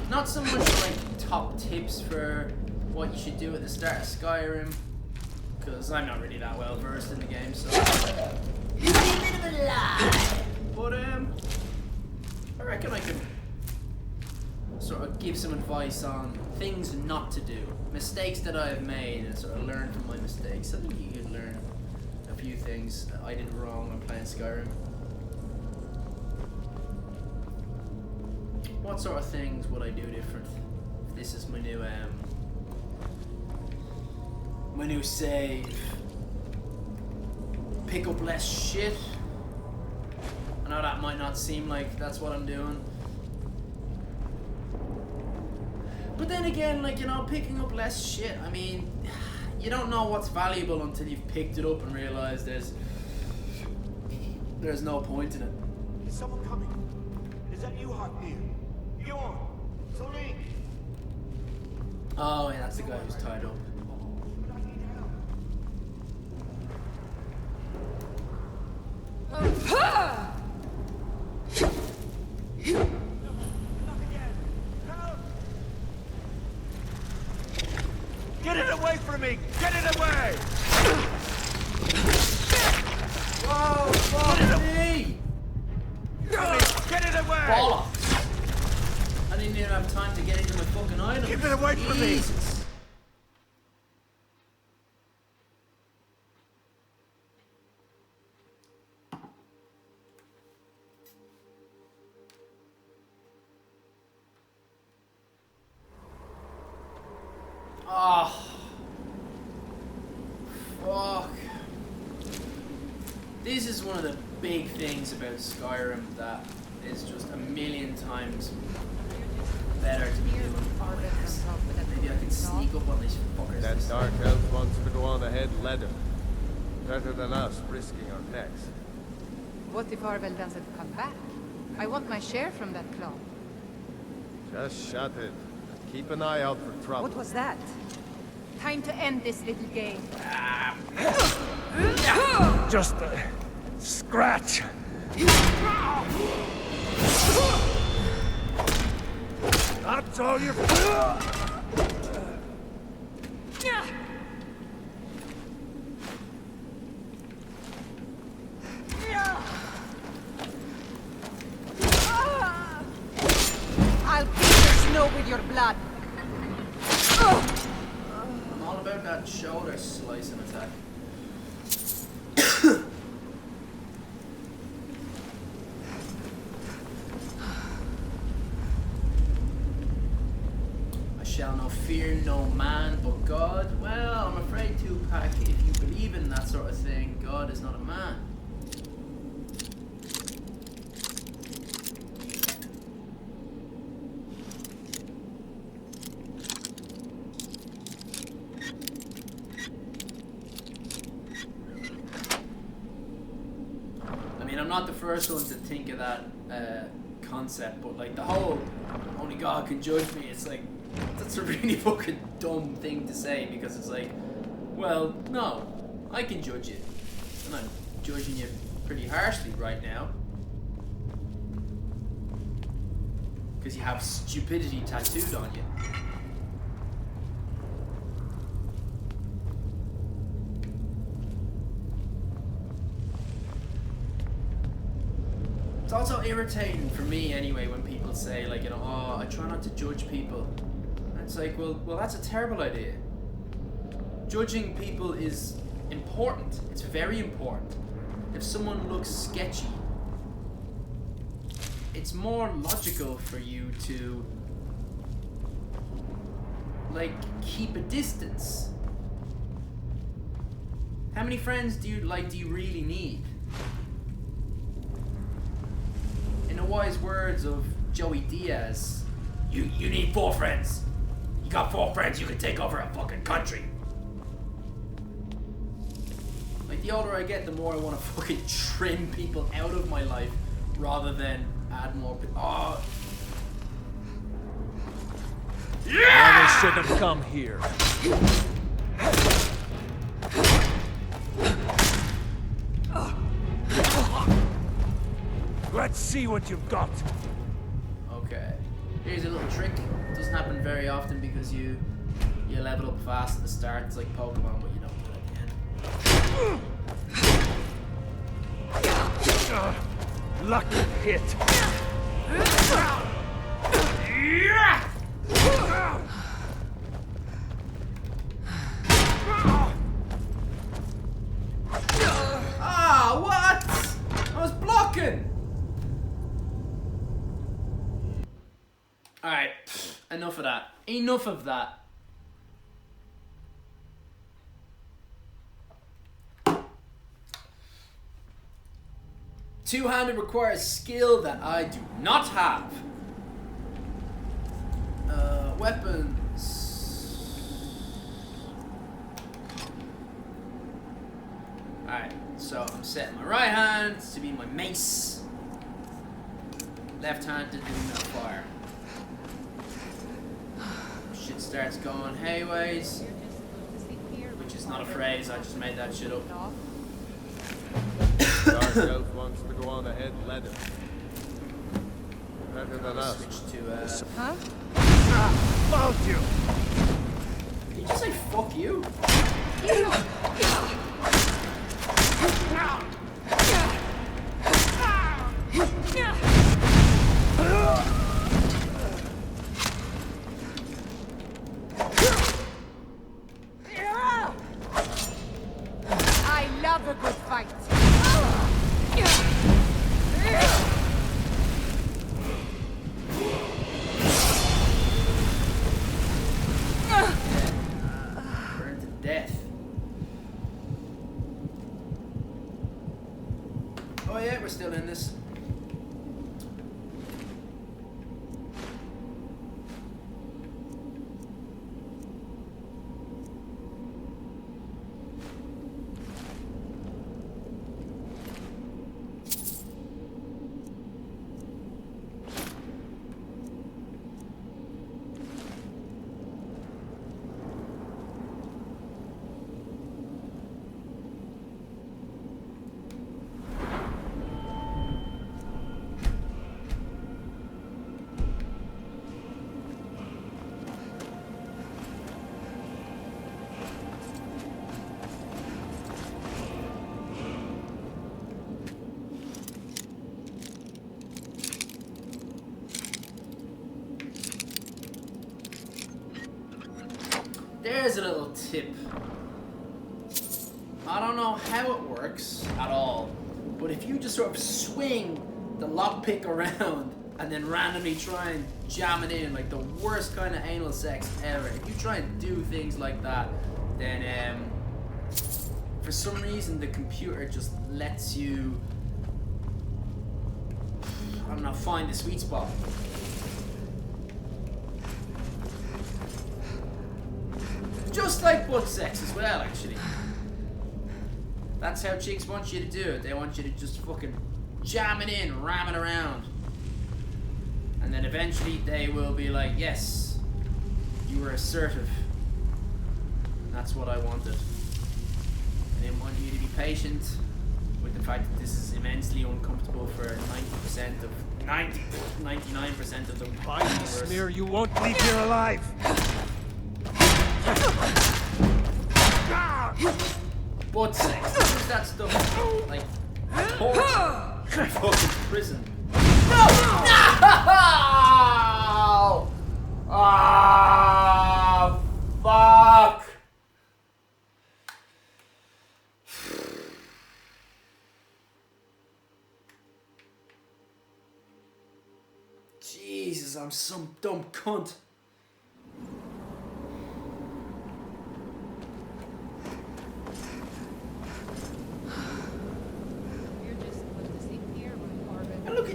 Not so much like top tips for what you should do at the start of Skyrim, because I'm not really that well versed in the game, so it's a bit of a lie. But I reckon I could sort of give some advice on things not to do, mistakes that I have made, and sort of learn from my mistakes. I think you could learn a few things that I did wrong when playing Skyrim. What sort of things would I do different if this is my new save? Pick up less shit. I know that might not seem like that's what I'm doing. But then again, like, you know, picking up less shit, I mean, you don't know what's valuable until you've picked it up and realized there's no point in it. Is someone coming? Is that you, Haknir? Bjorn? Celine? Oh, yeah, that's the guy who's tied up. Get it away from me! Get it away! Whoa, fuck me! Get it away! Bollocks! I didn't even have time to get into my fucking items. Keep it away from me! Jesus. Oh, fuck. This is one of the big things about Skyrim that is just a million times better to be doing. Maybe I can sneak up on these fuckers. That dark elf wants to go on ahead leather. Better than us risking our necks. What if Arvel doesn't come back? I want my share from that claw. Just shut it. Keep an eye out for trouble. What was that? Time to end this little game. Just a scratch. That's all you're... I'll kill the snow with your blood. I'm all about that shoulder slicing attack. I shall not fear no man but God. Well, I'm afraid, Tupac, if you believe in that sort of thing, God is not a man. I'm not the first one to think of that concept, but like the whole only God can judge me, it's like, that's a really fucking dumb thing to say, because it's like, well, no, I can judge you, and I'm judging you pretty harshly right now, because you have stupidity tattooed on you. It's also irritating for me anyway when people say, like, you know, oh, I try not to judge people. And it's like, well, that's a terrible idea. Judging people is important. It's very important. If someone looks sketchy, it's more logical for you to, like, keep a distance. How many friends do you really need? In the wise words of Joey Diaz, you need 4 friends. You got 4 friends, you can take over a fucking country. Like, the older I get, the more I want to fucking trim people out of my life rather than add more people. Oh. Yeah! They shouldn't have come here. Let's see what you've got. Okay. Here's a little trick. It doesn't happen very often because you level up fast at the start. It's like Pokemon, but you don't do it at the end. Lucky hit. Ah, what? I was blocking. Alright, enough of that. Enough of that. Two-handed requires skill that I do not have. Weapons. Alright, so I'm setting my right hand to be my mace. Left hand to do no fire. Shit starts going hayways. Which is not a phrase, I just made that shit up. Dark Elf wants to go on ahead, let him. Better than us. Switch to, Huh? Found you! Did you just say fuck you? I love a good fight. Burned to death. Oh yeah, we're still in this. There's a little tip. I don't know how it works at all, but if you just sort of swing the lockpick around and then randomly try and jam it in, like the worst kind of anal sex ever, if you try and do things like that, then for some reason the computer just lets you, I don't know, find the sweet spot. Just like butt sex as well, actually. That's how chicks want you to do it. They want you to just fucking jam it in, ram it around. And then eventually they will be like, yes, you were assertive. And that's what I wanted. I didn't want you to be patient with the fact that this is immensely uncomfortable for 99% of the By the smear, you won't leave here alive! Butt sex. What's that stuff? Like torture. Fucking prison. No! No! Ah, fuck! Jesus, I'm some dumb cunt. And look,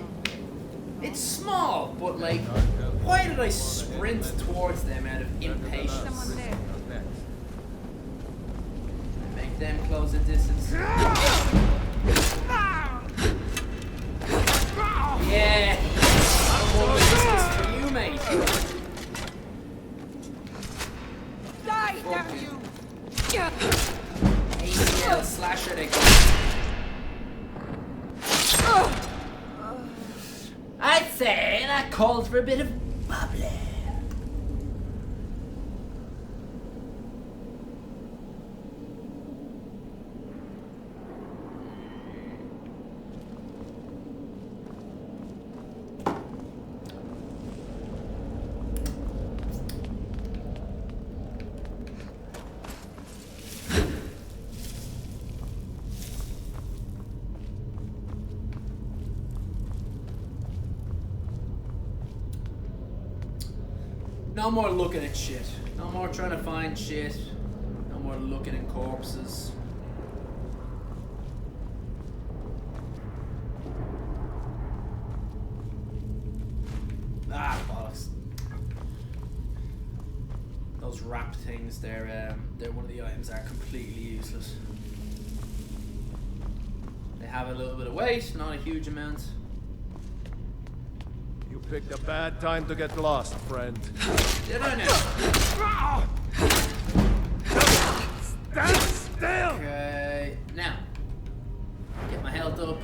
it's small, but like, why did I sprint towards them out of impatience? Make them close the distance. Yeah! I'm more resistance for you, mate. Die, damn you! ACL slasher they go. I'd say that calls for a bit of Mable. No more looking at shit. No more trying to find shit. No more looking at corpses. Ah, bollocks. Those wrapped things, they're one of the items that are completely useless. They have a little bit of weight, not a huge amount. You picked a bad time to get lost, friend. Did I now? Stand still! Okay, now. Get my health up.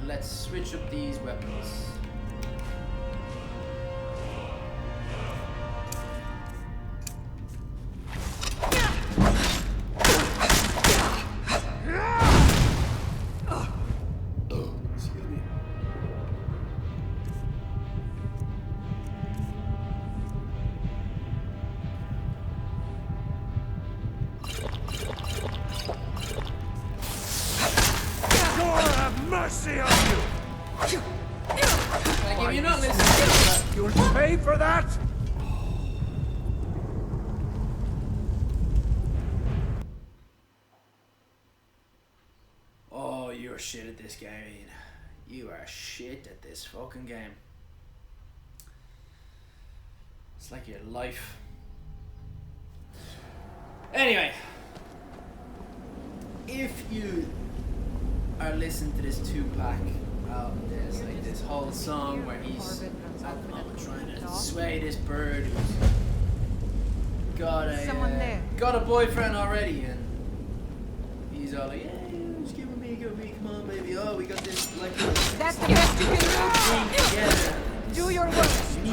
Let's switch up these weapons. Mercy on you! Like, if you're not listening, you'll pay for that! Oh, you're shit at this game, Ian. You are shit at this fucking game. It's like your life. Anyway, if you are listening to this Tupac album, there's like this whole song where he's at the moment trying to sway this bird who's got a boyfriend already, and he's all like, yeah, just give me, come on, baby. Oh, we got this like that's the best you can do. together. Do your work. You need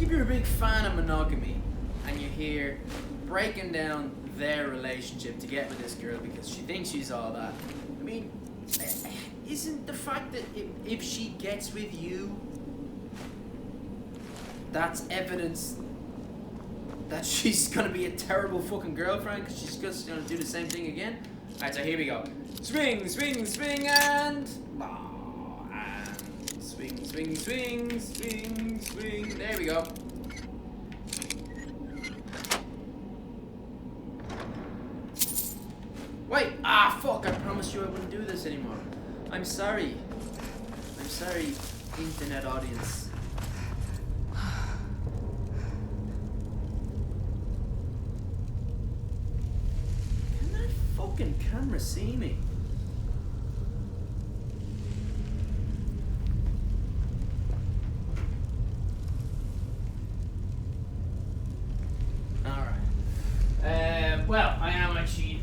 if you're a big fan of monogamy and you're here breaking down their relationship to get with this girl because she thinks she's all that, I mean, isn't the fact that if she gets with you, that's evidence that she's gonna be a terrible fucking girlfriend because she's just gonna do the same thing again? Alright, so here we go. Swing, swing, swing, and... swing, swing, swing, swing, swing. There we go. Wait! Ah, fuck! I promised you I wouldn't do this anymore. I'm sorry. I'm sorry, internet audience. Can that fucking camera see me? Well, I am actually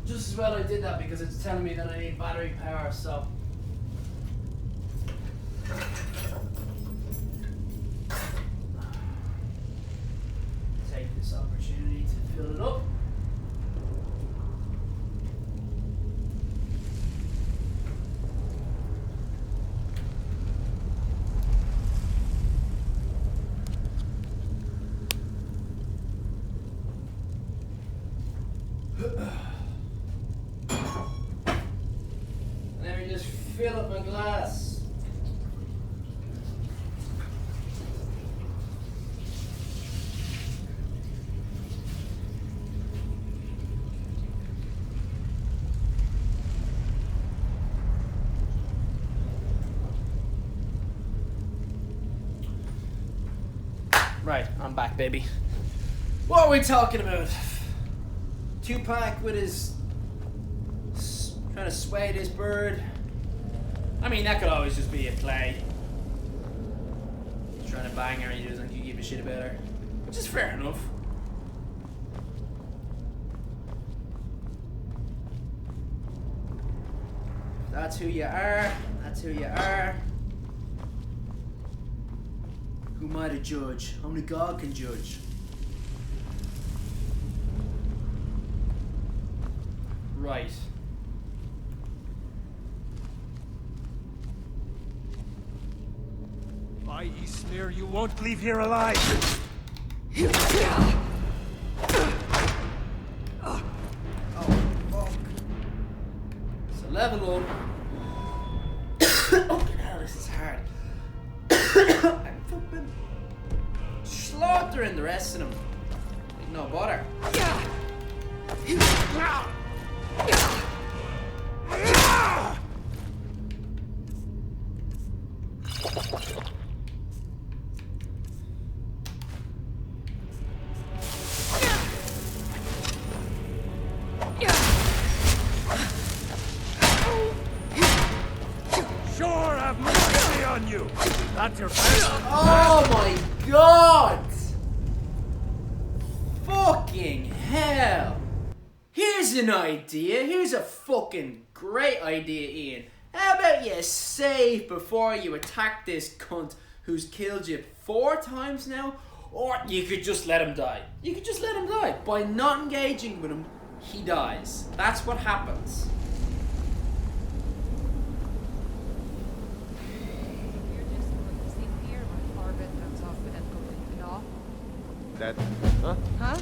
just as well I did that because it's telling me that I need battery power, so. Take this opportunity to fill it up. Let me just fill up my glass. Right, I'm back, baby. What are we talking about? Tupac with his trying to sway this bird. I mean, that could always just be a play. trying to bang her and he doesn't think you give a shit about her. Which is fair enough. That's who you are. That's who you are. Who am I to judge? Only God can judge. Right. By Eastmere, you won't leave here alive! Oh, fuck. So level up. Oh, hell, this is hard. I'm fucking slaughtering the rest of them. Like, no bother. Sure, have mercy on you! That's your best. Oh my god! Fucking hell! Here's an idea. Here's a fucking great idea, Ian. How about you save before you attack this cunt who's killed you 4 times now? Or you could just let him die. You could just let him die. By not engaging with him, he dies. That's what happens. That, huh? Huh?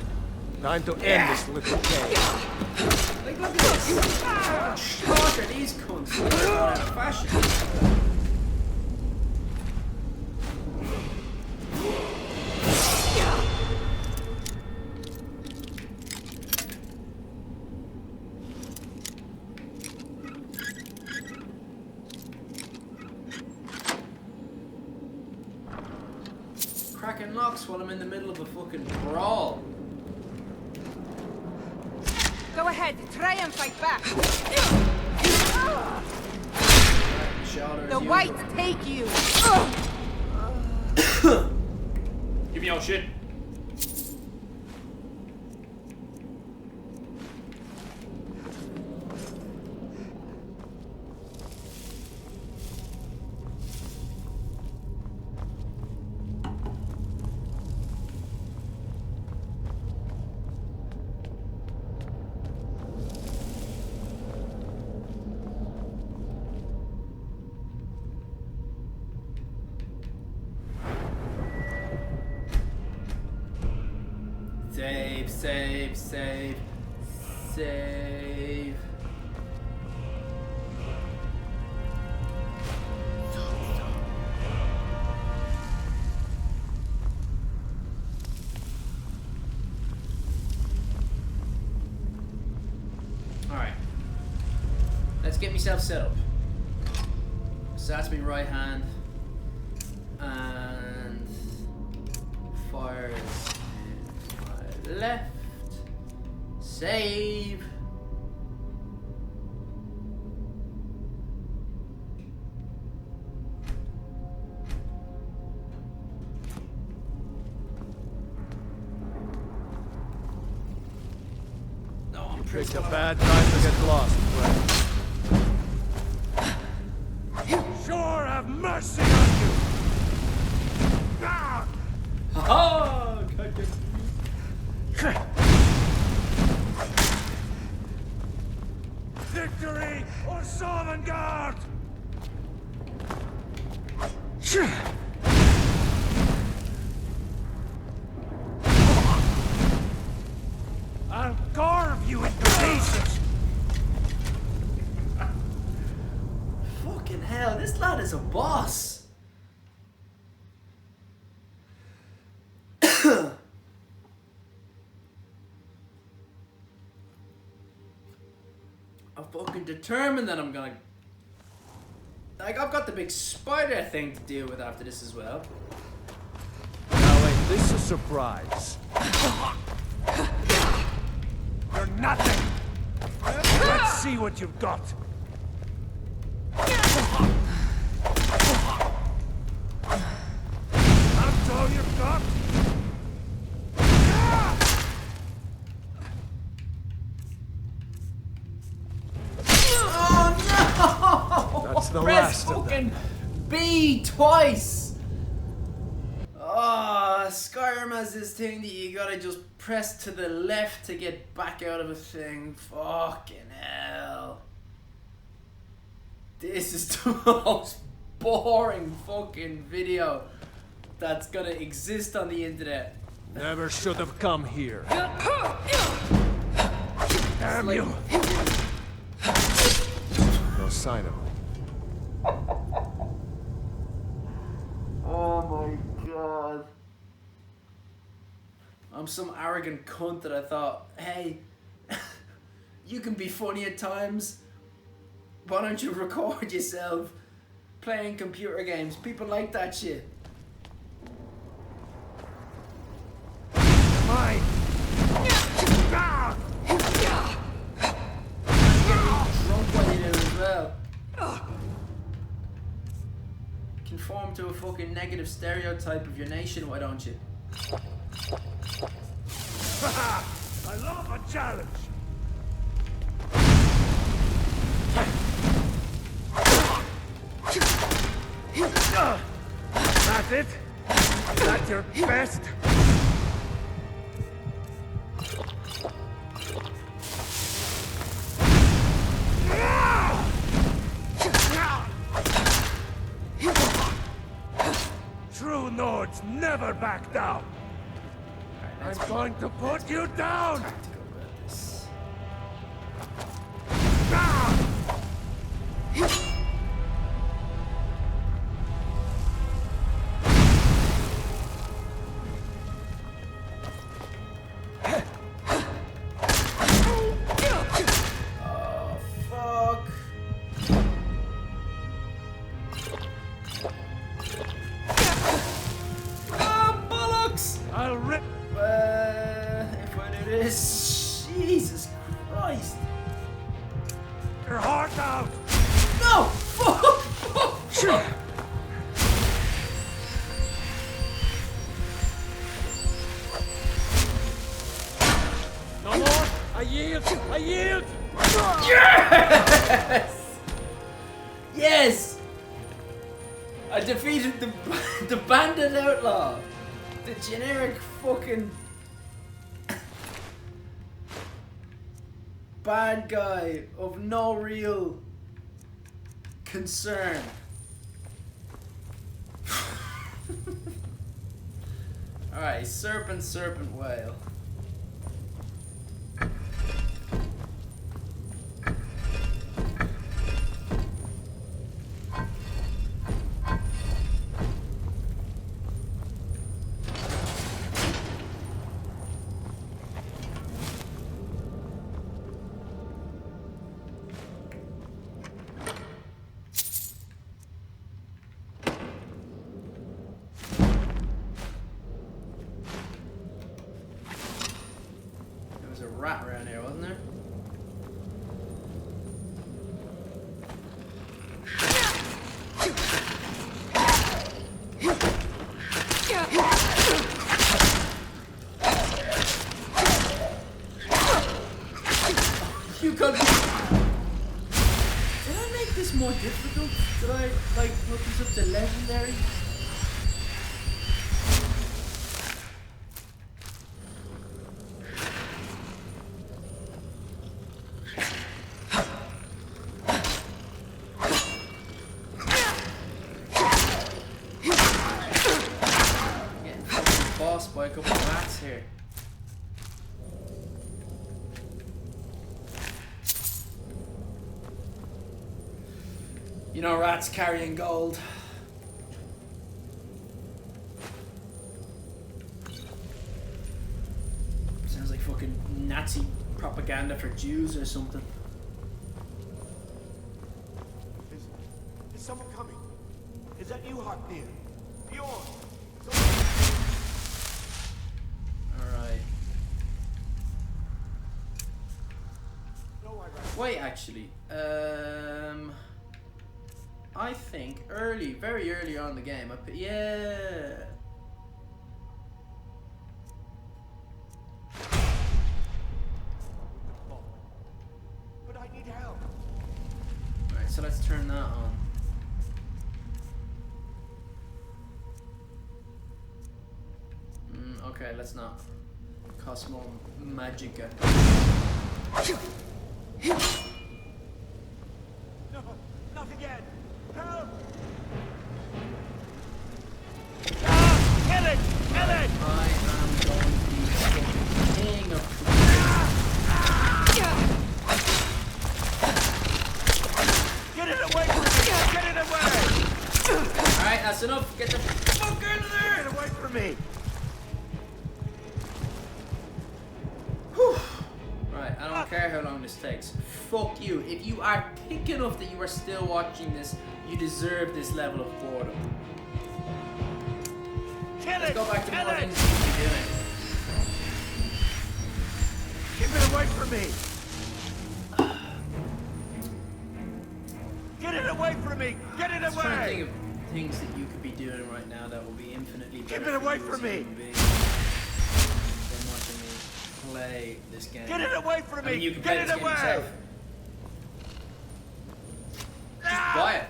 Time to end this little game. Like, look at this. Slaughter these cunts. They're out of fashion. Cracking locks while I'm in the middle of a fucking brawl. Go ahead, try and fight back. The whites take you. Give me your shit. Save, save, save, save. Alright. Let's get myself set up. So that's my right hand. And fire is left. Save. No, I'm Picked a bad time to get lost, friend. Sure, have mercy on you! Ah! Ha-ha! Got you. Victory or Sovngarde! I'll carve you into pieces! Fucking hell, this lad is a boss. I'm fucking determined that I'm gonna... Like, I've got the big spider thing to deal with after this as well. Now ain't this a surprise? You're nothing! Let's see what you've got! B twice! Oh, Skyrim has this thing that you gotta just press to the left to get back out of a thing. Fucking hell. This is the most boring fucking video that's gonna exist on the internet. Never should have come here. Damn you! No sign of him. Oh my god. I'm some arrogant cunt that I thought, hey, you can be funny at times. Why don't you record yourself playing computer games? People like that shit. Mine! Drunk while you do it as well. Conform to a fucking negative stereotype of your nation, why don't you? I love a challenge! That's it? Is that your best? True Nords never back down! I'm going to put you down! Jesus Christ! Your heart out! No! Fuck! No more! I yield! I yield! Yes! Yes! I defeated the bandit outlaw! The generic fucking bad guy of no real concern. Alright, serpent, whale. Rat around here, wasn't there? You got me. Did I make this more difficult? Did I like look this up to legendary? By a couple of rats here. You know, rats carrying gold. Sounds like fucking Nazi propaganda for Jews or something. Is someone coming? Is that you, Harpneer? Bjorn! Alright. Wait, actually. I think very early on in the game, yeah. But I need help. Alright, so let's turn that on. Okay, let's not. Cosmo Magica. No, not again. Help! Kill it! Kill it! I am going to be the king of Get it away from me! Get it away! Alright, that's enough. Get the fuck out of there! Get it away from me! Whew. Right, I don't care how long this takes. Fuck you. If you are thick enough that you are still watching this, you deserve this level of boredom. Let's go back to more things we should be doing. Keep it away from me! Get it away from me! Get it I'm trying to away! think of things that you could be doing right now that will be infinitely better. Keep it away from me! Than watching me play this game. Get it away from me! I mean, you can play Get this it game away! yourself. Just buy it.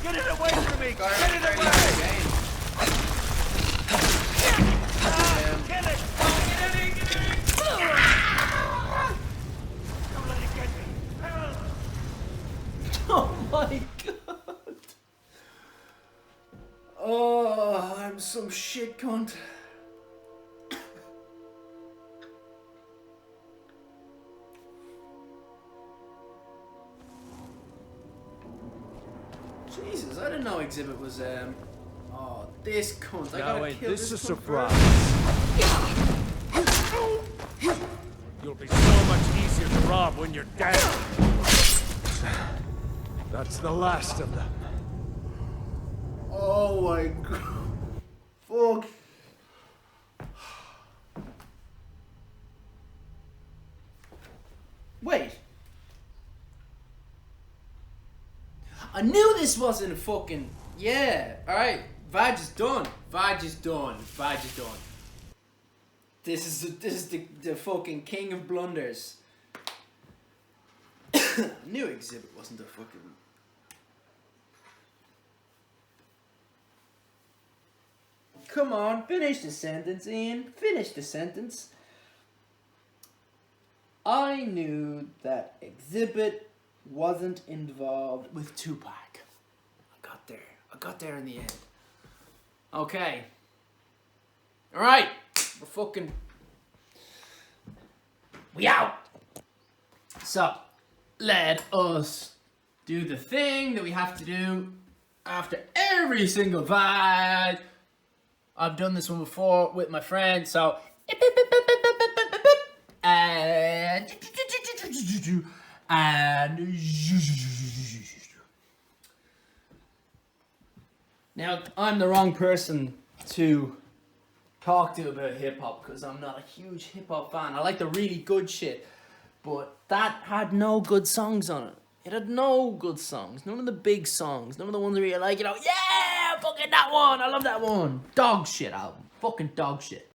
Get it away from me! Got Get it very away! easy game. Get it! Don't let it get me! Oh my god. Oh, I'm some shit cunt. Jesus, I didn't know Exhibit was oh, this cunt. I Now gotta ain't kill this a cunt surprise? first. You'll be so much easier to rob when you're dead. That's the last of them. Oh my god. Fuck. Wait. I knew this wasn't fucking... Yeah, alright. V.A.G is done. V.A.G is done. V.A.G is done. This is the fucking king of blunders. I knew Exhibit wasn't a fucking... Come on, finish the sentence, Ian. Finish the sentence. I knew that Exhibit wasn't involved with Tupac. I got there. I got there in the end. Okay. Alright. We're fucking... We out! So, let us do the thing that we have to do after every single V.A.G. I've done this one before with my friend, so... And... Now, I'm the wrong person to talk to about hip-hop, because I'm not a huge hip-hop fan. I like the really good shit, but that had no good songs on it. It had no good songs. None of the big songs. None of the ones where you're like, you know, yeah, fucking that one. I love that one. Dog shit album. Fucking dog shit.